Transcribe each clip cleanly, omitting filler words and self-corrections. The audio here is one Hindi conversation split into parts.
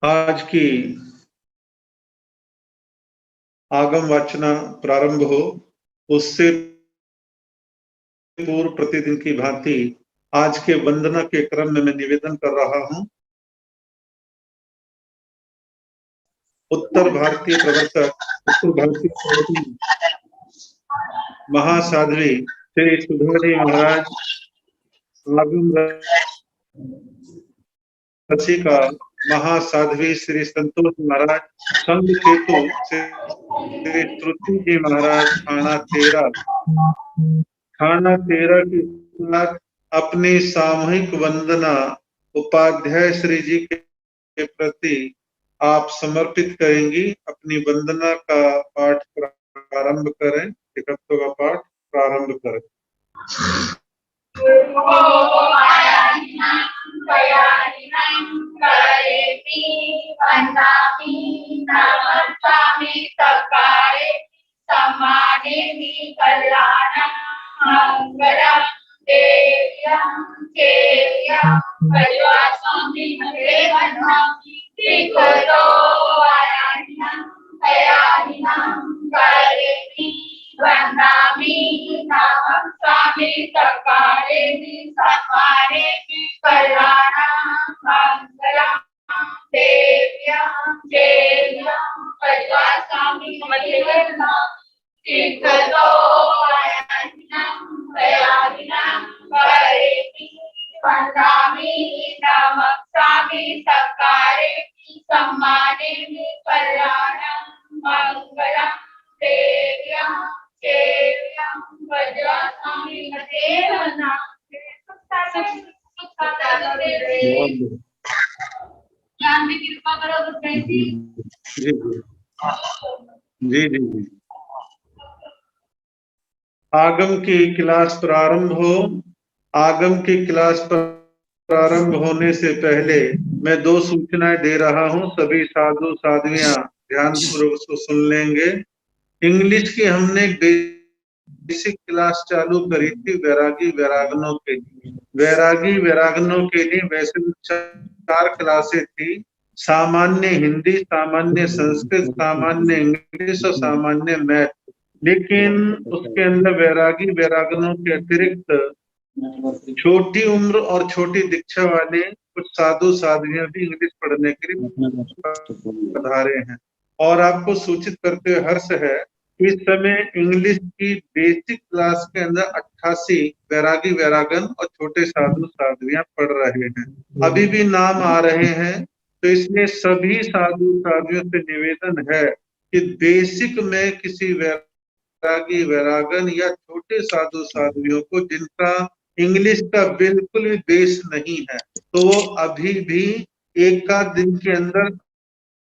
आज की आगम वाचना प्रारंभ हो उससे पूर्व प्रतिदिन की भांति आज के वंदना के क्रम में मैं निवेदन कर रहा हूं। उत्तर भारतीय प्रवर्तक महासाध्वी श्री सुधाजी महाराज, आगम रसिका महासाध्वी श्री संतोष महाराज, संघ केतु श्री श्रुति जी महाराज, थाना 13 के साथ अपनी सामूहिक वंदना उपाध्याय श्री जी के प्रति आप समर्पित करेंगी। अपनी वंदना का पाठ प्रारंभ करें। टिकटों का पाठ प्रारंभ करें। जी। आगम की क्लास प्रारंभ हो। आगम की क्लास प्रारंभ होने से पहले मैं 2 सूचनाएं दे रहा हूं। सभी साधु साध्वियां ध्यानपूर्वक उसको सुन लेंगे। इंग्लिश की हमने बेसिक क्लास चालू करी थी वैरागी वैरागनों के लिए। वैरागी वैरागनों के लिए वैसे 4 क्लासें थी। सामान्य हिंदी, सामान्य संस्कृत, सामान्य इंग्लिश और सामान्य मैथ। लेकिन उसके अंदर वैरागी वैरागनों के अतिरिक्त छोटी उम्र और छोटी दीक्षा वाले कुछ साधु साध्वियां भी इंग्लिश पढ़ने के लिए पधारे हैं। और आपको सूचित करते हुए हर्ष है, इस समय इंग्लिश की बेसिक क्लास के अंदर 88 वैरागी वैरागन और छोटे साधु साध्वियां पढ़ रहे हैं। अभी भी नाम आ रहे हैं, तो इसमें सभी साधु साध्वियों से निवेदन है कि बेसिक में किसी वैरागी वैरागन या छोटे साधु साध्वियों को जिनका इंग्लिश का बिल्कुल भी बेस नहीं है, तो वो अभी भी 1 दिन के अंदर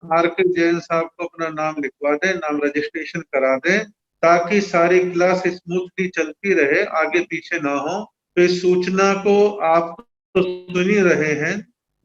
आर के जैन साहब को अपना नाम लिखवा दें, नाम रजिस्ट्रेशन करा दें, ताकि सारी क्लास स्मूथली चलती रहे, आगे पीछे ना हो। तो इस सूचना को आप तो सुन ही रहे हैं,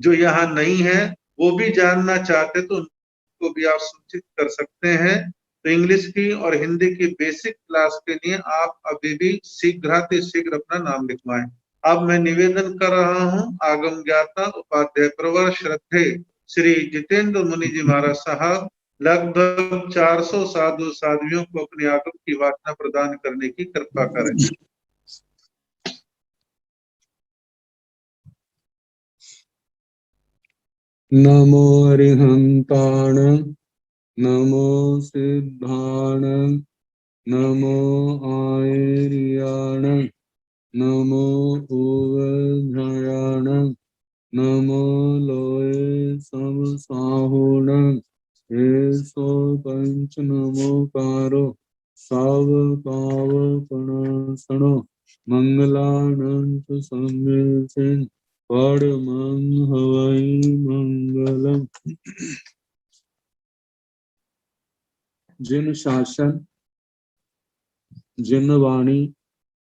जो यहाँ नहीं है वो भी जानना चाहते तो उनको भी आप सूचित कर सकते हैं। तो इंग्लिश की और हिंदी की बेसिक क्लास के लिए आप अभी भी शीघ्र अपना नाम लिखवाएं। अब मैं निवेदन कर रहा हूं, आगम ज्ञाता उपाध्याय प्रवर श्रद्धे श्री जितेंद्र मुनि जी महाराज साहब लगभग 400 साधु साध्वियों को अपनी आगम की वासना प्रदान करने की कृपा करें। नमो अरिहंताण, नमो सिद्धाण, नमो आयर्याण, नमो उवध्याण, नमो लोये समसाहुण, एसो पंच नमोकारो सावकावपणासनो मंगलानंत सम्मेलन परमं हवै मंगलम। जिन शासन जिन वाणी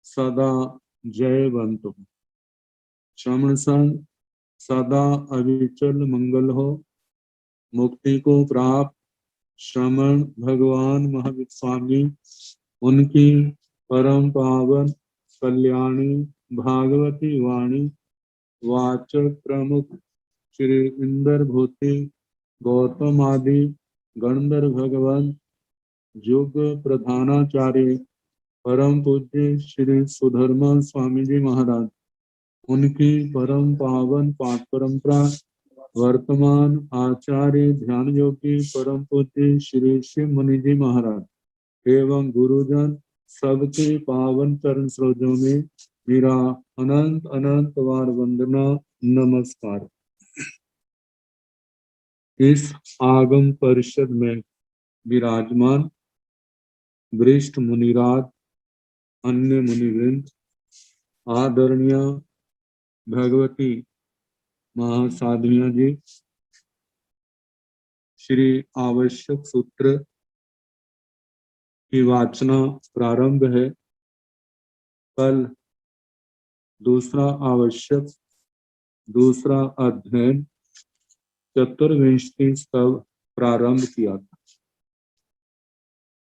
सदा जयवंतु, श्रवण संग सदा अविचल मंगल हो। मुक्ति को प्राप्त श्रमण भगवान महावीर स्वामी, उनकी परम पावन कल्याणी भागवती वाणी वाचक प्रमुख श्री इंद्र भूति गौतम आदि गणधर भगवान युग प्रधानाचार्य परम पूज्य श्री सुधर्मा स्वामी जी महाराज, उनकी परम पावन पाठ परंपरा वर्तमान आचार्य ध्यान योगी परम पूज्य श्री शिव मुनि जी महाराज एवं गुरुजन सबके पावन चरण सरोजों में मेरा अनंत अनंत बार वंदना नमस्कार। इस आगम परिषद में विराजमान वरिष्ठ मुनिराज, अन्य मुनिवृंद, आदरणीय भगवती महासाध्वियां जी, श्री आवश्यक सूत्र की वाचना प्रारंभ है। कल दूसरा अध्ययन चतुर्विंशति स्तव प्रारंभ किया था।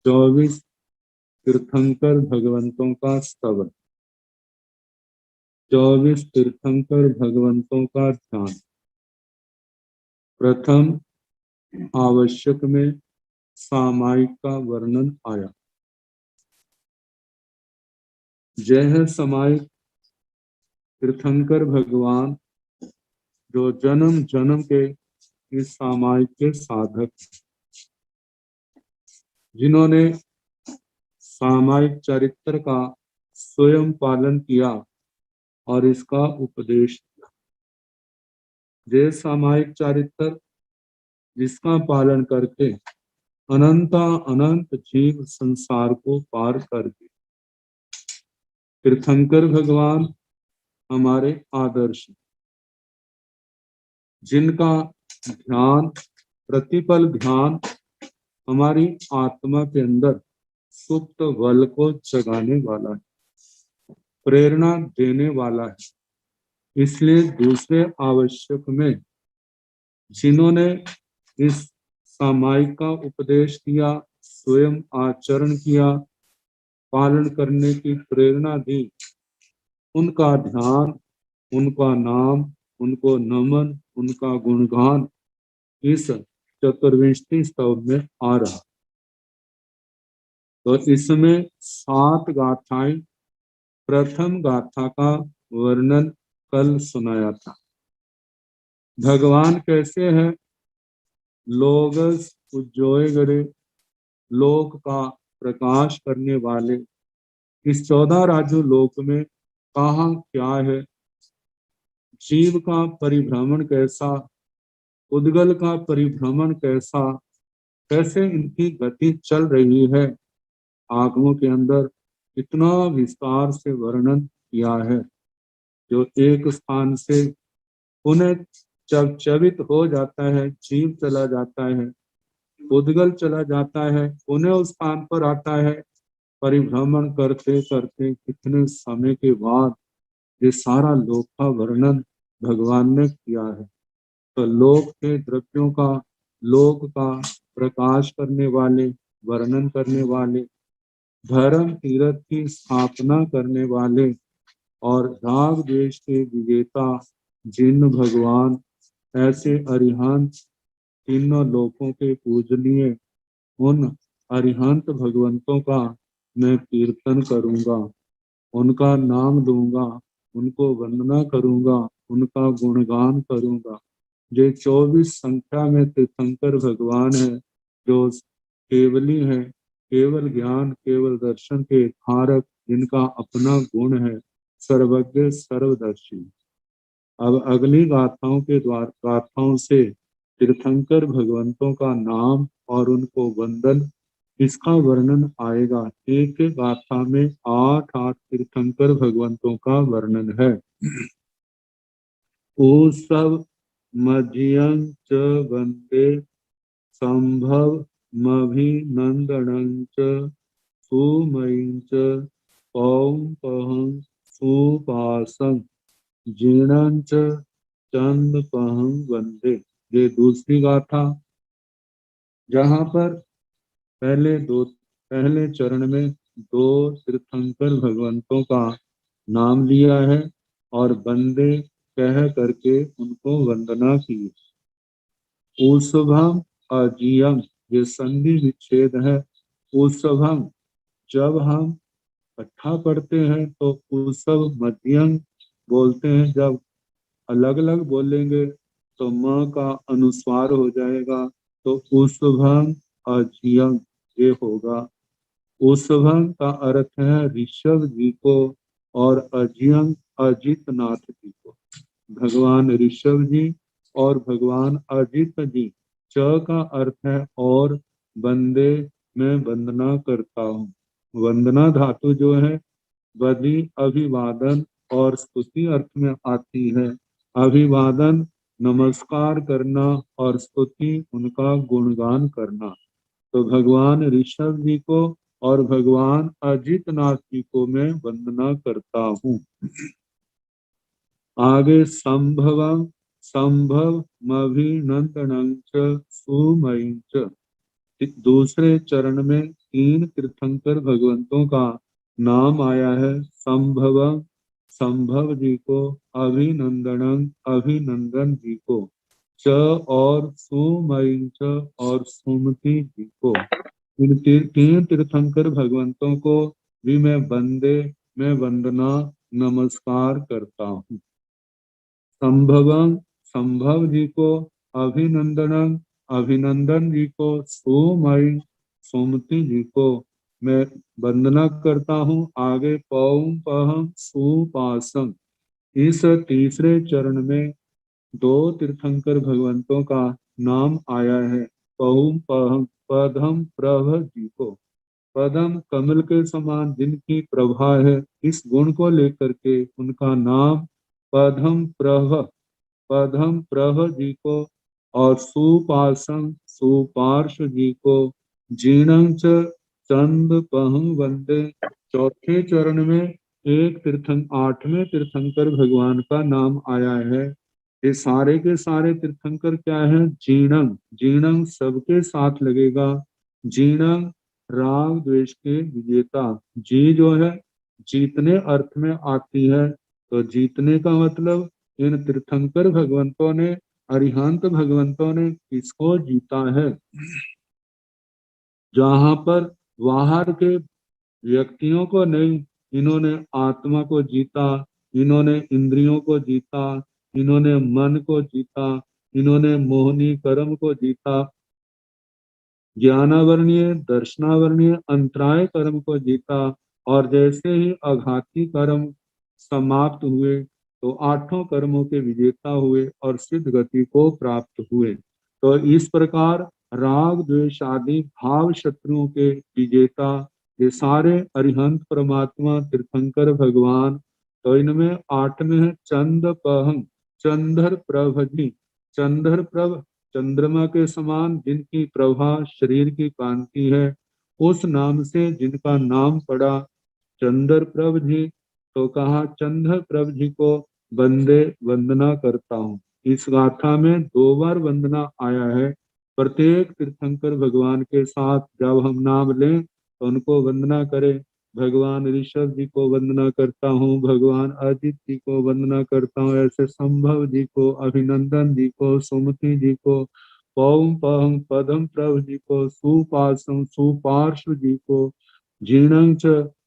24 तीर्थंकर भगवंतों का स्तव, 24 तीर्थंकर भगवंतों का ध्यान। प्रथम आवश्यक में सामायिक का वर्णन आया। जय सामायिक तीर्थंकर भगवान जो जन्म जन्म के इस सामायिक के साधक, जिन्होंने सामायिक चरित्र का स्वयं पालन किया और इसका उपदेश किया। जय सामायिक चरित्र जिसका पालन करके अनंत जीव संसार को पार कर गए। तीर्थंकर भगवान हमारे आदर्श, जिनका ध्यान, प्रतिपल ध्यान हमारी आत्मा के अंदर सुप्त बल को जगाने वाला है, प्रेरणा देने वाला है। इसलिए दूसरे आवश्यक में जिन्होंने इस सामायिक का उपदेश किया, स्वयं आचरण किया, पालन करने की प्रेरणा दी, उनका ध्यान, उनका नाम, उनको नमन, उनका गुणगान इस चतुर्विंशति स्तव में आ रहा। तो इसमें 7 गाथाएं, प्रथम गाथा का वर्णन कल सुनाया था। भगवान कैसे हैं? लोगस उज्जोय गरे, लोक का प्रकाश करने वाले। इस 14 राजू लोक में कहाँ क्या है, जीव का परिभ्रमण कैसा, उद्गल का परिभ्रमण कैसा, कैसे इनकी गति चल रही है, आगमों के अंदर इतना विस्तार से वर्णन किया है। जो एक स्थान से पुनः चवित हो जाता है, जीव चला जाता है, उद्गल चला जाता है, पुनः उस स्थान पर आता है, परिभ्रमण करते करते कितने समय के बाद ये सारा लोक का वर्णन भगवान ने किया है। तो लोक के द्रव्यों का, लोक का प्रकाश करने वाले, वर्णन करने वाले, धर्म तीर्थ की स्थापना करने वाले और राग द्वेष के विजेता जिन भगवान, ऐसे अरिहंत तीनों लोकों के पूजनीय उन अरिहंत भगवंतों का मैं कीर्तन करूंगा, उनका नाम लूंगा, उनको वंदना करूंगा, उनका गुणगान करूंगा। जो 24 संख्या में तीर्थंकर भगवान है, जो केवली है, केवल ज्ञान, केवल दर्शन के धारक, जिनका अपना गुण है, सर्वज्ञ सर्वदर्शी। अब अगली गाथाओं के द्वारा, गाथाओं से तीर्थंकर भगवंतों का नाम और उनको वंदन, इसका वर्णन आएगा। एक गाथा में 8 तीर्थंकर भगवंतों का वर्णन है। ओ सब मध्यं च वंदे संभव मभिनंदनं च सुमयीं च पौंपहं सुपासं जीर्णं च चंदपहं वंदे। ये दूसरी गाथा, जहाँ पर पहले चरण में 2 तीर्थंकर भगवंतों का नाम लिया है और बंदे कह करके उनको वंदना की। ऊसभम अजियम, ये संधि विच्छेद है। ऊसभम जब हम इकट्ठा पढ़ते हैं तो ऊसभ मध्यम बोलते हैं, जब अलग अलग बोलेंगे तो म का अनुस्वार हो जाएगा, तो ऊसभम अजियम ये होगा। ऊसभम का अर्थ है ऋषभ जी को और अजियम अजित नाथ जी को। भगवान ऋषभ जी और भगवान अजित जी। च का अर्थ है और बंदे मैं वंदना करता हूँ। वंदना धातु जो है बदि अभिवादन और स्तुति अर्थ में आती है। अभिवादन नमस्कार करना और स्तुति उनका गुणगान करना। तो भगवान ऋषभ जी को और भगवान अजित नाथ जी को मैं वंदना करता हूँ। आगे संभवं संभवमभिनंदनं च सुमयि च। दूसरे चरण में 3 तीर्थंकर भगवंतों का नाम आया है। संभवम संभव जी को, अभिनंदनम अभिनंदन जी को, च और सुमयि च और सुमति जी को। इन 3 तीर्थंकर भगवंतों को भी मैं वंदना नमस्कार करता हूँ। संभवम संभव जी को, अभिनंदनम अभिनंदन जी को, सोमयी सोमती जी को मैं वंदना करता हूँ। आगे पौम पहम सुपासम, इस तीसरे चरण में 2 तीर्थंकर भगवंतों का नाम आया है। पहुम पहम पदम प्रभ जी को। पदम कमल के समान जिनकी प्रभा है, इस गुण को लेकर के उनका नाम पदम प्रभ जी को और सुपासम सुपार्श जी को। जीणं च चंद पहं वंदे। चौथे चरण में 8वें तीर्थंकर भगवान का नाम आया है। ये सारे के सारे तीर्थंकर क्या है? जीणं, जीणं सबके साथ लगेगा। जीणं राग द्वेष के विजेता। जी जो है जीतने अर्थ में आती है, तो जीतने का मतलब इन तीर्थंकर भगवंतों ने, अरिहंत भगवंतों ने किसको जीता है? जहां पर बाहर के व्यक्तियों को नहीं, इन्होंने आत्मा को जीता, इन्होंने इंद्रियों को जीता, इन्होंने मन को जीता, इन्होंने मोहनी कर्म को जीता, ज्ञानावरणीय दर्शनावरणीय अंतराय कर्म को जीता। और जैसे ही अघाती कर्म समाप्त हुए तो 8 कर्मों के विजेता हुए और सिद्ध गति को प्राप्त हुए। तो इस प्रकार राग द्वेष आदि भाव शत्रुओं के विजेता ये सारे अरिहंत परमात्मा तीर्थंकर भगवान। तो इनमें 8 में है चंदपहं, चंद्र प्रभ जी। चंद्र प्रभ चंद्रमा के समान जिनकी प्रभा शरीर की कांति है, उस नाम से जिनका नाम पड़ा चंद्र प्रभ जी, तो कहा चंद्र प्रभ जी को बंदे वंदना करता हूँ। इस गाथा में 2 बार वंदना आया है। प्रत्येक तीर्थंकर भगवान के साथ जब हम नाम लें तो उनको वंदना करें। भगवान ऋषभ जी को वंदना करता हूँ, भगवान अजित जी को वंदना करता हूँ, ऐसे संभव जी को, अभिनंदन जी को, सुमति जी को, पौम पहम पदम प्रभ जी को, सुपासम सुपार्श्व जी को, जीणं च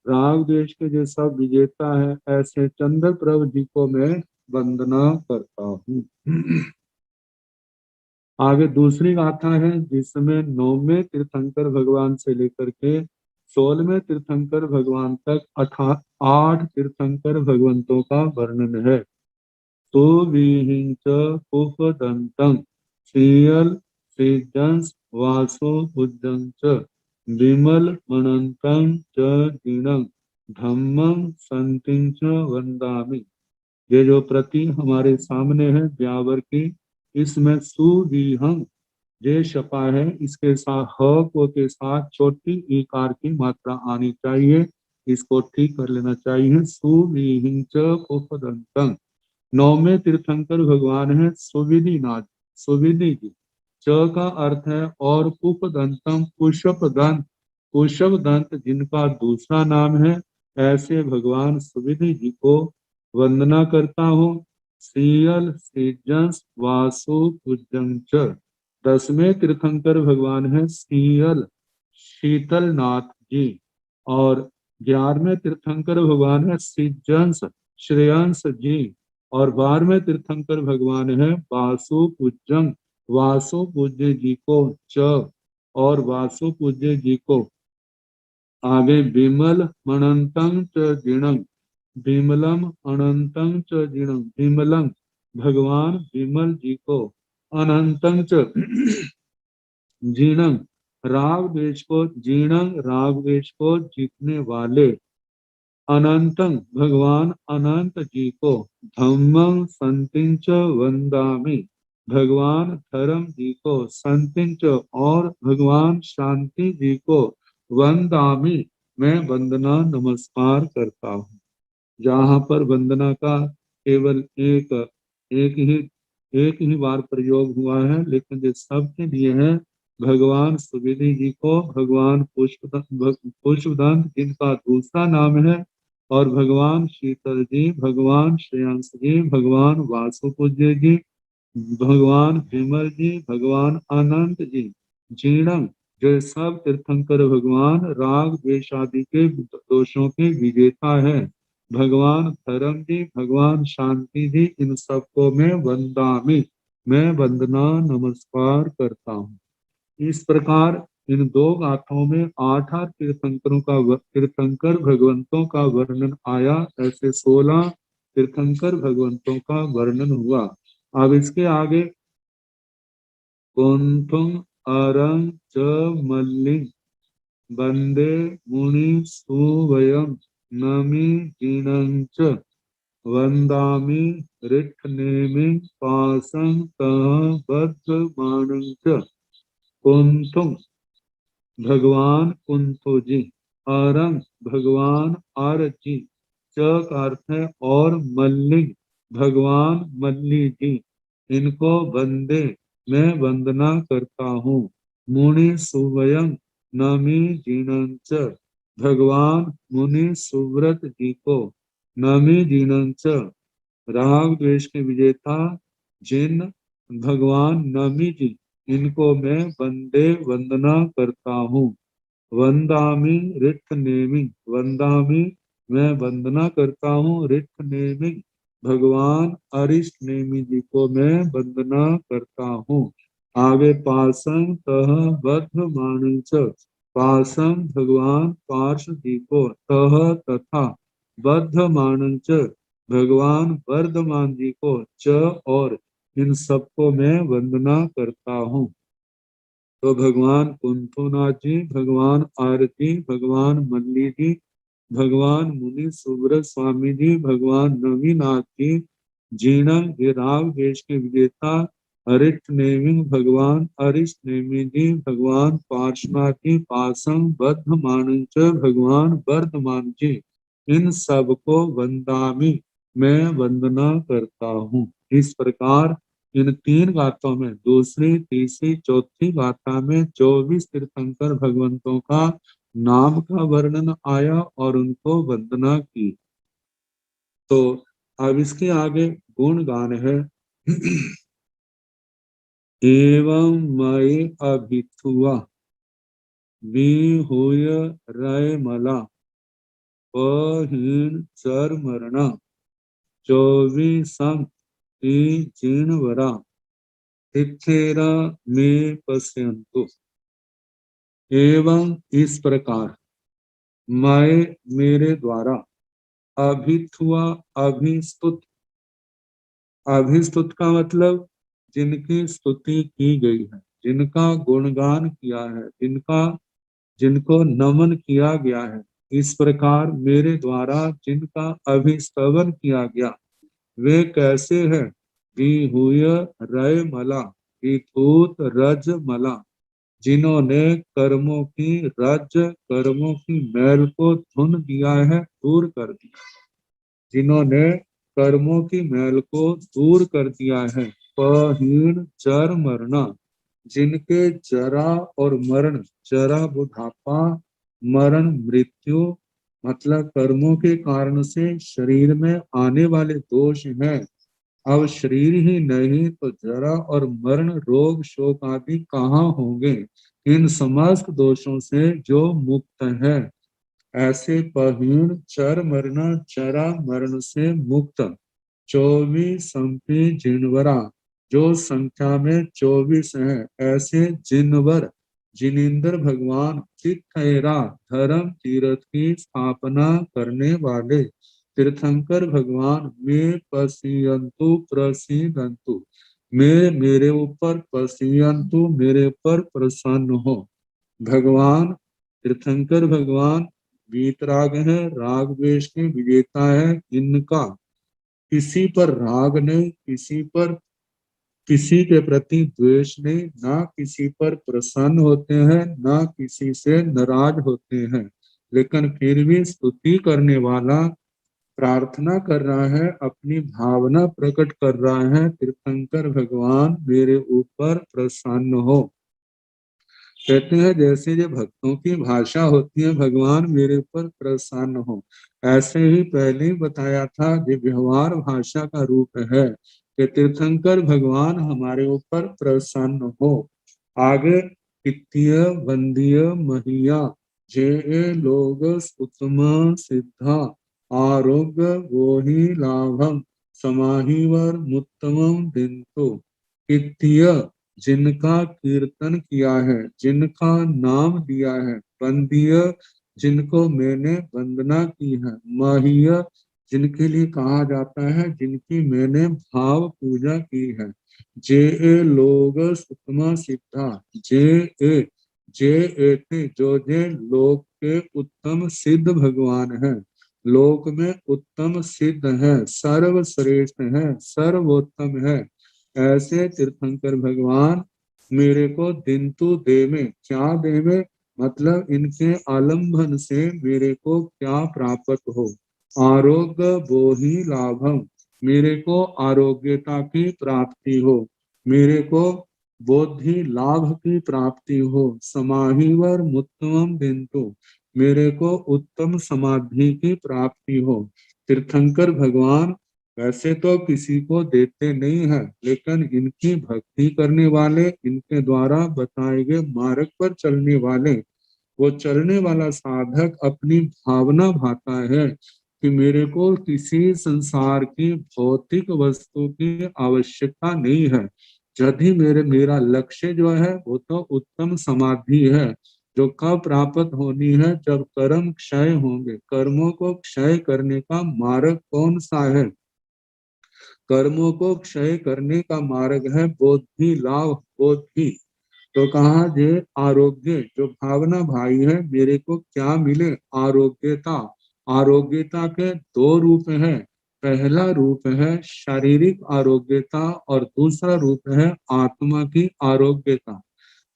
राग द्वेष के जो सब विजेता है, ऐसे चंद्र प्रभ जी को मैं वंदना करता हूँ। आगे दूसरी गाथा है जिसमें 9वें तीर्थंकर भगवान से लेकर के 16वें तीर्थंकर भगवान तक 8 तीर्थंकर भगवंतों का वर्णन है। तो विहिंच उपदंतं श्रीयल श्रीजंस वासो बुद्धंच विमल मनंतं च दीनं धम्मं संतिं च वंदामि। ये जो प्रति हमारे सामने है व्यावर की, इसमें सुविहंग जे छपा है, इसके साथ ह को के साथ छोटी ईकार की मात्रा आनी चाहिए, इसको ठीक कर लेना चाहिए। सुविहिंग च उपदंतं। 9वें तीर्थंकर भगवान है सुविधि नाथ, सुविधि जी। च का अर्थ है और उपदंतम पुष्प दंत, पुष्प दंत जिनका दूसरा नाम है ऐसे भगवान सुविधि जी को वंदना करता हूँ। सीयल सीजंस वासु पूजं च। 10वें तीर्थंकर भगवान है सीयल शीतल नाथ जी, और 11वें तीर्थंकर भगवान है सीजंस श्रेयांस जी, और 12वें तीर्थंकर भगवान है वासु पूजं वासु पूज्य जी को च, और वासु पूज्य जी को आगे विमल अनंतं च जिणं, विमलम अनंतं च जिणं, विमलम भगवान विमल जी को, अनंतं च जिणं राग द्वेष को, जिणं राग द्वेष को जीतने वाले, अनंतं भगवान अनंत जी को, धम्मं संतिं च वंदामि भगवान धर्म जी को, संतिं च और भगवान शांति जी को, वंदामि मैं वंदना नमस्कार करता हूँ। जहाँ पर वंदना का केवल एक ही एक ही बार प्रयोग हुआ है, लेकिन ये सबके लिए है। भगवान सुविधि जी को भगवान पुष्पदंत जिनका दूसरा नाम है, और भगवान शीतल जी, भगवान श्रेयांस जी, भगवान वासुपूज्य जी, भगवान विमल जी, भगवान अनंत जी, जीणम जो सब तीर्थंकर भगवान राग द्वेष आदि के दोषों के विजेता है, भगवान धर्म जी, भगवान शांति जी, इन सबको मैं वंदामि मैं वंदना नमस्कार करता हूँ। इस प्रकार इन दो गाथाओं में 8 तीर्थंकरों का तीर्थंकर भगवंतों का वर्णन आया। ऐसे 16 तीर्थंकर भगवंतों का वर्णन हुआ। अब इसके आगे कुंथुम अरं च मल्लिं वंदे मुनि सुवयं नमि जिनं च वंदामि ऋठनेमि पासं तः बद्धमानं च। कुंथुम भगवान कुंथो जी, अरंग भगवान आर जी, च का अर्थ है और, मल्लिंग भगवान मल्ली जी, इनको वंदे मैं वंदना करता हूँ। मुनि सुवयं नमि जिनंच भगवान मुनि सुव्रत जी को, नमि जिनंच राग द्वेष के विजेता जिन भगवान नमि जी, इनको मैं वंदे वंदना करता हूँ। वंदामि रिठ नेमि, वंदामि मैं वंदना करता हूँ, रिठ नेमि भगवान अरिष्ट नेमि जी को मैं वंदना करता हूँ। आगे पासं तह बद्ध मानंच, पासं भगवान पार्श जी को, तह तथा बद्ध मानंच भगवान वर्धमान जी को, च और इन सबको मैं वंदना करता हूँ। तो भगवान कुंथुनाथ जी, भगवान आरती, भगवान मल्ली जी, भगवान मुनि सुब्रत स्वामी जी, भगवान नवीनाथ जी, जीणंग विराग देश के विजेता, अरिष्ट नेमिंग भगवान अरिष्ट नेमी जी, भगवान पार्श्वनाथ जी, पासंग बद्ध मानंच भगवान वर्धमान जी, इन सबको वंदामि मैं वंदना करता हूँ। इस प्रकार इन 3 गाथाओं में, दूसरी तीसरी चौथी गाथा में 24 तीर्थंकर भगवंतों का नाम का वर्णन आया और उनको वंदना की। तो अब इसके आगे गुण गान है। एवं मय अभिथुआ विहूय रयमला पहीन चर मरणा 24 जीणवरा तिथेरा में पश्यन्तु। एवं इस प्रकार मैं मेरे द्वारा अभिथुआ अभिस्तुत, अभिस्तुत का मतलब जिनकी स्तुति की गई है, जिनका गुणगान किया है, जिनको नमन किया गया है, इस प्रकार मेरे द्वारा जिनका अभिस्तवन किया गया वे कैसे है। विहूय रय मला, विधूत रज मला, जिन्होंने कर्मों की रज, कर्मों की मैल को धुन दिया है, दूर कर दिया, जिन्होंने कर्मों की मैल को दूर कर दिया है। पहीन चर मरना, जिनके जरा और मरण, जरा बुढ़ापा, मरण मृत्यु मतलब कर्मों के कारण से शरीर में आने वाले दोष हैं। अब शरीर ही नहीं तो जरा और मरण, रोग, शोक आदि कहाँ होंगे। इन समस्त दोषों से जो मुक्त है, ऐसे पहीण चर मरना, चरा मरण से मुक्त 24 संपी जिनवरा, जो संख्या में 24 है, ऐसे जिनवर जिनेन्द्र भगवान तीर्थेरा, धर्म तीर्थ की स्थापना करने वाले तीर्थंकर भगवान में पसीयंतु प्रसीदंतु, में मेरे ऊपर पसीयंतु, मेरे ऊपर प्रसन्न हो। भगवान तीर्थंकर भगवान वीतराग है, राग द्वेष के विजेता है। इनका किसी पर राग नहीं, किसी के प्रति द्वेष नहीं, ना किसी पर प्रसन्न होते हैं, ना किसी से नाराज होते हैं। लेकिन फिर भी स्तुति करने वाला प्रार्थना कर रहा है, अपनी भावना प्रकट कर रहा है, तीर्थंकर भगवान मेरे ऊपर प्रसन्न हो। कहते हैं जैसे जो भक्तों की भाषा होती है, भगवान मेरे ऊपर प्रसन्न हो, ऐसे ही पहले ही बताया था ये व्यवहार भाषा का रूप है कि तीर्थंकर भगवान हमारे ऊपर प्रसन्न हो। आगे इत्य वंदीय महिया जे लोग उत्तम सिद्धा, आरोग्य वो ही लाभम समाहिवर मुत्तमम दिंतो। इत्य जिनका कीर्तन किया है, जिनका नाम दिया है। वंदीय जिनको मैंने वंदना की है। महिय जिनके लिए कहा जाता है, जिनकी मैंने भाव पूजा की है। जे ए लोग उत्तम सिद्धा, जे ए थे जो जे लोक के उत्तम सिद्ध भगवान है, लोक में उत्तम सिद्ध है, सर्वश्रेष्ठ है, सर्वोत्तम है। ऐसे तीर्थंकर भगवान मेरे को दिंतु दे में, क्या दे में, मतलब इनके आलंबन से मेरे को क्या प्राप्त हो। आरोग्य बोहि लाभम, मेरे को आरोग्यता की प्राप्ति हो, मेरे को बोधि लाभ की प्राप्ति हो। समाहिवर मुत्तमम दिंतु, मेरे को उत्तम समाधि की प्राप्ति हो। तीर्थंकर भगवान वैसे तो किसी को देते नहीं है, लेकिन इनकी भक्ति करने वाले, इनके द्वारा बताए गए मार्ग पर चलने वाले, वो चलने वाला साधक अपनी भावना भाता है कि मेरे को किसी संसार की भौतिक वस्तु की आवश्यकता नहीं है। यदि मेरा लक्ष्य जो है वो तो उत्तम समाधि है, जो कब प्राप्त होनी है, जब कर्म क्षय होंगे। कर्मों को क्षय करने का मार्ग कौन सा है? कर्मों को क्षय करने का मार्ग है बोधि लाभ, बोधि। तो कहा जे आरोग्य, जो भावना भाई है, मेरे को क्या मिले? आरोग्यता। आरोग्यता के दो रूप हैं। पहला रूप है शारीरिक आरोग्यता और दूसरा रूप है आत्मा की आरोग्यता।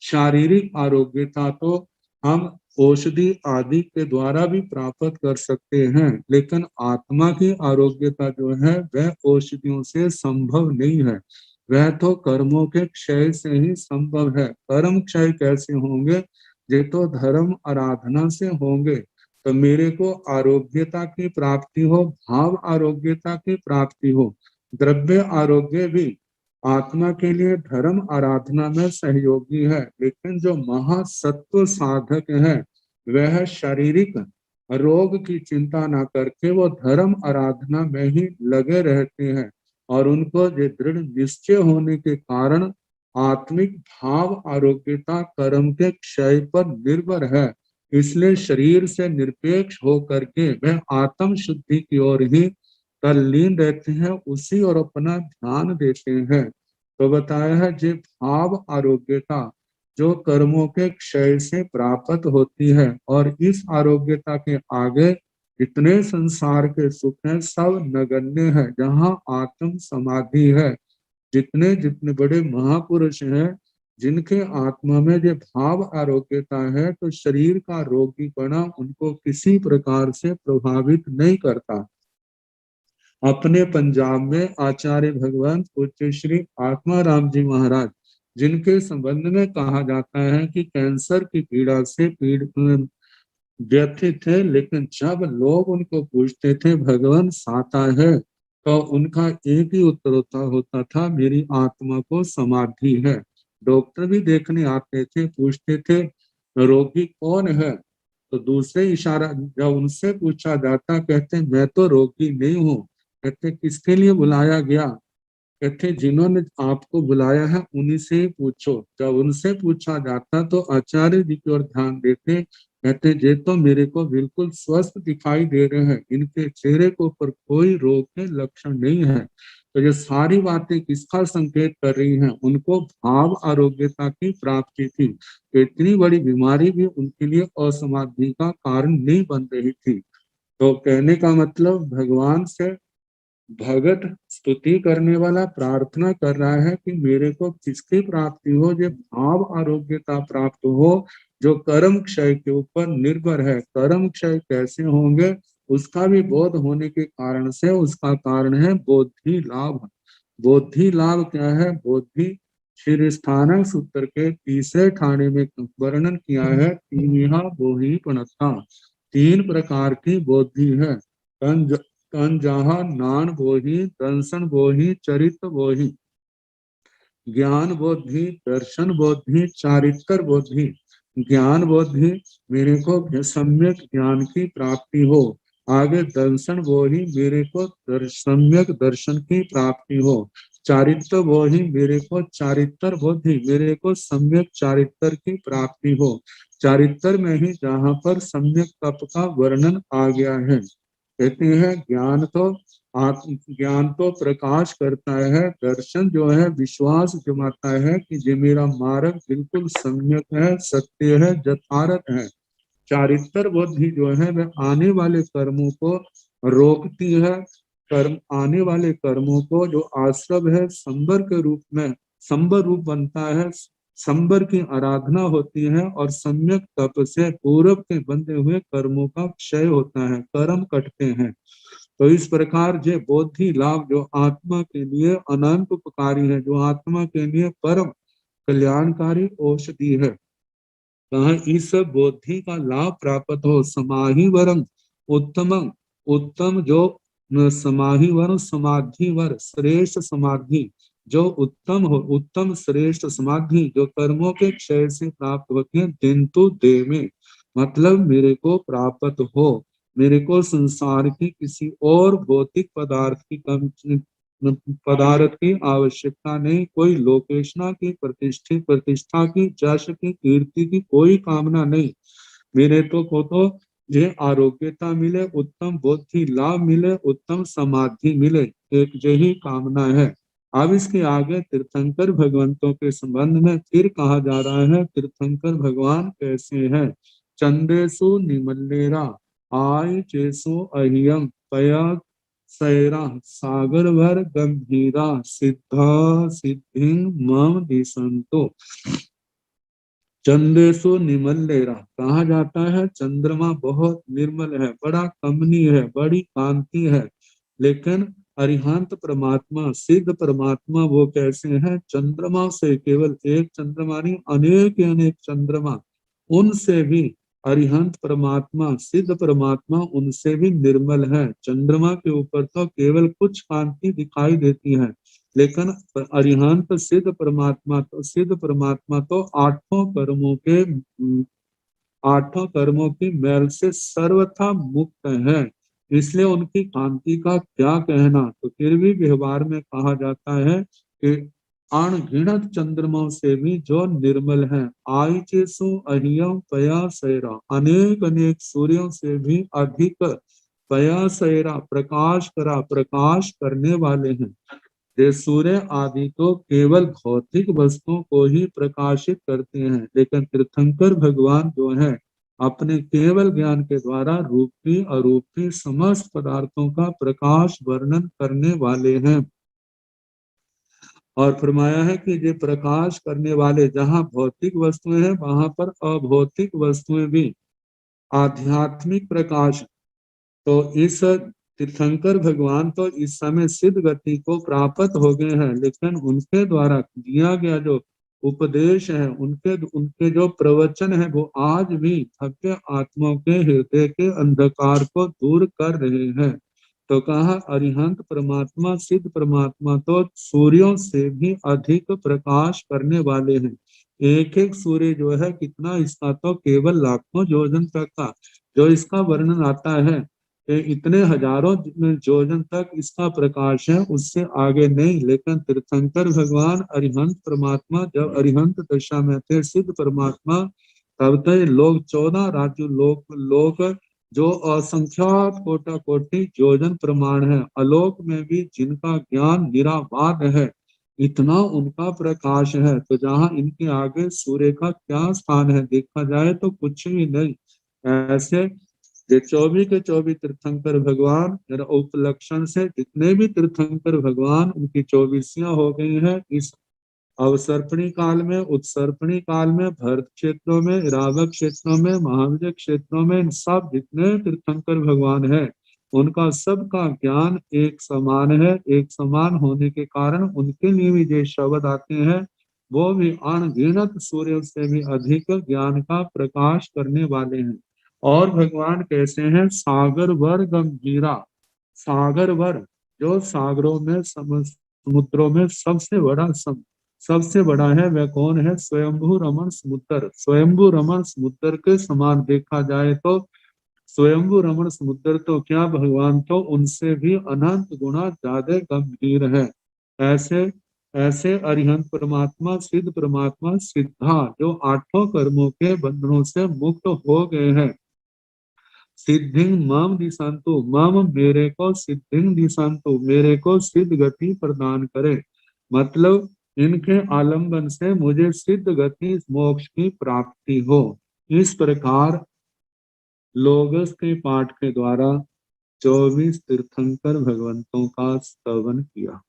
शारीरिक आरोग्यता तो हम औषधि आदि के द्वारा भी प्राप्त कर सकते हैं, लेकिन आत्मा की आरोग्यता जो है वह औषधियों से संभव नहीं है, वह तो कर्मों के क्षय से ही संभव है। कर्म क्षय कैसे होंगे? ये तो धर्म आराधना से होंगे। तो मेरे को आरोग्यता की प्राप्ति हो, भाव आरोग्यता की प्राप्ति हो, द्रव्य आरोग्य भी आत्मा के लिए धर्म आराधना में सहयोगी है। लेकिन जो महासत्व साधक है, वह शारीरिक रोग की चिंता ना करके वो धर्म आराधना में ही लगे रहते हैं, और उनको ये दृढ़ निश्चय होने के कारण आत्मिक भाव आरोग्यता कर्म के क्षय पर निर्भर है। इसलिए शरीर से निरपेक्ष होकर के वह आत्म शुद्धि की ओर ही तल्लीन रहते हैं, उसी और अपना ध्यान देते हैं। तो बताया है जे भाव आरोग्यता जो कर्मों के क्षय से प्राप्त होती है, और इस आरोग्यता के आगे जितने संसार के सुख हैं सब नगण्य है। जहाँ आत्म समाधि है, जितने जितने बड़े महापुरुष हैं जिनके आत्मा में जो भाव आरोग्यता है, तो शरीर का रोगीपना उनको किसी प्रकार से प्रभावित नहीं करता। अपने पंजाब में आचार्य भगवान पूज्य श्री आत्मा राम जी महाराज, जिनके संबंध में कहा जाता है कि कैंसर की पीड़ा से व्यथित थे, लेकिन जब लोग उनको पूछते थे भगवान साता है, तो उनका एक ही उत्तर होता था, मेरी आत्मा को समाधि है। डॉक्टर भी देखने आते थे, पूछते थे रोगी कौन है, तो दूसरे इशारा जब उनसे पूछा जाता, कहते मैं तो रोगी नहीं हूँ। कहते किसके लिए बुलाया गया, कहते जिन्होंने आपको बुलाया है उन्हीं से ही पूछो। जब उनसे पूछा जाता तो आचार्य जी की ओर ध्यान देते, कहते ये तो मेरे को बिल्कुल स्वस्थ दिखाई दे रहे हैं, इनके चेहरे के ऊपर कोई रोग के लक्षण नहीं है। तो ये सारी बातें किसका संकेत कर रही हैं, उनको भाव आरोग्यता की प्राप्ति थी। तो इतनी बड़ी बीमारी भी उनके लिए असमाधि का कारण नहीं बन रही थी। तो कहने का मतलब भगवान से भगत स्तुति करने वाला प्रार्थना कर रहा है कि मेरे को किसकी प्राप्ति हो, जो भाव आरोग्यता प्राप्त हो, जो कर्म क्षय के ऊपर निर्भर है। कर्म क्षय कैसे होंगे, उसका भी बोध होने के कारण से, उसका कारण है बोधि लाभ। बोधि लाभ क्या है, बोधि श्री स्थानक सूत्र के तीसरे ठाणे में वर्णन किया है, तीनिहा बोहि पणता, तीन प्रकार की बोधि है। तन जहा नान बोहि, दंसन बोहि, चरित बोहि, ज्ञान बोधि, दर्शन बोधि, चारित्र बोधि। ज्ञान बोधि, मेरे को सम्यक ज्ञान की प्राप्ति हो। आगे दर्शन बोधि, मेरे को सम्यक दर्शन की प्राप्ति हो। चारित्र बोधि, मेरे को चारित्र बोधि, मेरे को सम्यक चारित्र की प्राप्ति हो। चारित्र में ही जहाँ पर सम्यक तप का वर्णन आ गया है। कहते हैं ज्ञान तो प्रकाश करता है, दर्शन जो है विश्वास जमाता है कि ये मेरा मार्ग बिल्कुल सम्यक है, सत्य है, यथार्थ है। चारित्र बुद्धि जो है वह आने वाले कर्मों को रोकती है। कर्म आने वाले कर्मों को जो आश्रव है संबर के रूप में, संबर रूप बनता है, संबर की आराधना होती है, और सम्यक तप से पूर्व के बंधे हुए कर्मों का क्षय होता है, कर्म कटते हैं। तो इस प्रकार जो बोधि लाभ जो आत्मा के लिए अनंत उपकारी है, जो आत्मा के लिए परम कल्याणकारी औषधि है, कहा इस बोधि का लाभ प्राप्त हो। समाहि वरम उत्तमं, उत्तम जो समाहि वर समाधि वर श्रेष्ठ समाधि जो उत्तम हो, उत्तम श्रेष्ठ समाधि जो कर्मों के क्षय से प्राप्त होती है, किंतु दे में मतलब मेरे को प्राप्त हो। मेरे को संसार की किसी और भौतिक पदार्थ की आवश्यकता नहीं, कोई लोकेशना की, प्रतिष्ठा की, जश की, कीर्ति की कोई कामना नहीं। मेरे को ये आरोग्यता मिले, उत्तम बुद्धि लाभ मिले, उत्तम समाधि मिले, एक यही कामना है। अब इसके आगे तीर्थंकर भगवंतों के संबंध में फिर कहा जा रहा है, तीर्थंकर भगवान कैसे हैं। चंदेशु निमल्लेरा आय चेसु अहियम पया सैरा सागर भर गंभीरा सिद्धा सिद्धि मम दिशंतो। चंदेशु निमल्लेरा कहा जाता है, चंद्रमा बहुत निर्मल है, बड़ा कमनीय है, बड़ी कांति है। लेकिन अरिहंत परमात्मा, सिद्ध परमात्मा वो कैसे हैं, चंद्रमा से केवल एक चंद्रमा नहीं, अनेक अनेक चंद्रमा, उनसे भी अरिहंत परमात्मा, सिद्ध परमात्मा उनसे भी निर्मल है। चंद्रमा के ऊपर तो केवल कुछ कांति दिखाई देती है, लेकिन अरिहंत सिद्ध परमात्मा तो आठों कर्मों की मैल से सर्वथा मुक्त है। इसलिए उनकी कांति का क्या कहना। तो फिर भी व्यवहार में कहा जाता है कि अनगिनत चंद्रमाओं से भी जो निर्मल है, आईचेसु अहियम पया सैरा, अनेक अनेक सूर्यों से भी अधिक पया सैरा प्रकाश करने वाले हैं। ये सूर्य आदि तो केवल भौतिक वस्तुओं को ही प्रकाशित करते हैं, लेकिन तीर्थंकर भगवान जो है अपने केवल ज्ञान के द्वारा रूपी अरूपी समस्त पदार्थों का प्रकाश वर्णन करने वाले हैं। और फरमाया है कि ये प्रकाश करने वाले, जहाँ भौतिक वस्तुएं हैं वहां पर अभौतिक वस्तुएं भी, आध्यात्मिक प्रकाश। तो इस तीर्थंकर भगवान तो इस समय सिद्ध गति को प्राप्त हो गए हैं, लेकिन उनके द्वारा दिया गया जो उपदेश है, उनके उनके जो प्रवचन है वो आज भी भव्य आत्माओं के हृदय के अंधकार को दूर कर रहे हैं। तो कहा अरिहंत परमात्मा, सिद्ध परमात्मा तो सूर्यों से भी अधिक प्रकाश करने वाले हैं। एक एक सूर्य जो है कितना, इसका तो केवल लाखों योजन तक का जो इसका वर्णन आता है कि इतने हजारों योजन तक इसका प्रकाश है, उससे आगे नहीं। लेकिन तीर्थंकर भगवान अरिहंत परमात्मा जब अरिहंत दशा में थे, सिद्ध परमात्मा, तब तक लोग 14 राज्य लोग जो असंख्यात कोटा कोटि योजन प्रमाण है, अलोक में भी जिनका ज्ञान निराबाद है, इतना उनका प्रकाश है। तो जहाँ इनके आगे सूर्य का क्या स्थान है, देखा जाए तो कुछ भी नहीं। ऐसे ये 24 के 24 तीर्थंकर भगवान, उपलक्षण से जितने भी तीर्थंकर भगवान, उनकी 24 हो गई हैं इस अवसर्पणी काल में, उत्सर्पणी काल में, भरत क्षेत्रों में, रावक क्षेत्रों में, महाविजय क्षेत्रों में, इन सब जितने तीर्थंकर भगवान है, उनका सबका ज्ञान एक समान है। एक समान होने के कारण उनके लिए भी जो शब्द आते हैं वो भी अनगिनत सूर्य से भी अधिक ज्ञान का प्रकाश करने वाले हैं। और भगवान कैसे हैं, सागर वर गंभीरा। सागर वर, जो सागरों में, समुद्रों में सबसे बड़ा है, वह कौन है, स्वयंभू रमण समुद्र। स्वयंभू रमण समुद्र के समान देखा जाए तो स्वयंभू रमण समुद्र तो क्या, भगवान तो उनसे भी अनंत गुना ज्यादा गंभीर है। ऐसे ऐसे अरिहंत परमात्मा, सिद्ध परमात्मा, सिद्धा, जो आठों कर्मों के बंधनों से मुक्त हो गए हैं। सिद्धि मम दिशंतु, मम मेरे को, सिद्धि दिशंतु, मेरे को सिद्ध गति प्रदान करे। मतलब इनके आलंबन से मुझे सिद्ध गति, मोक्ष की प्राप्ति हो। इस प्रकार लोगस के पाठ के द्वारा 24 तीर्थंकर भगवंतों का स्तवन किया।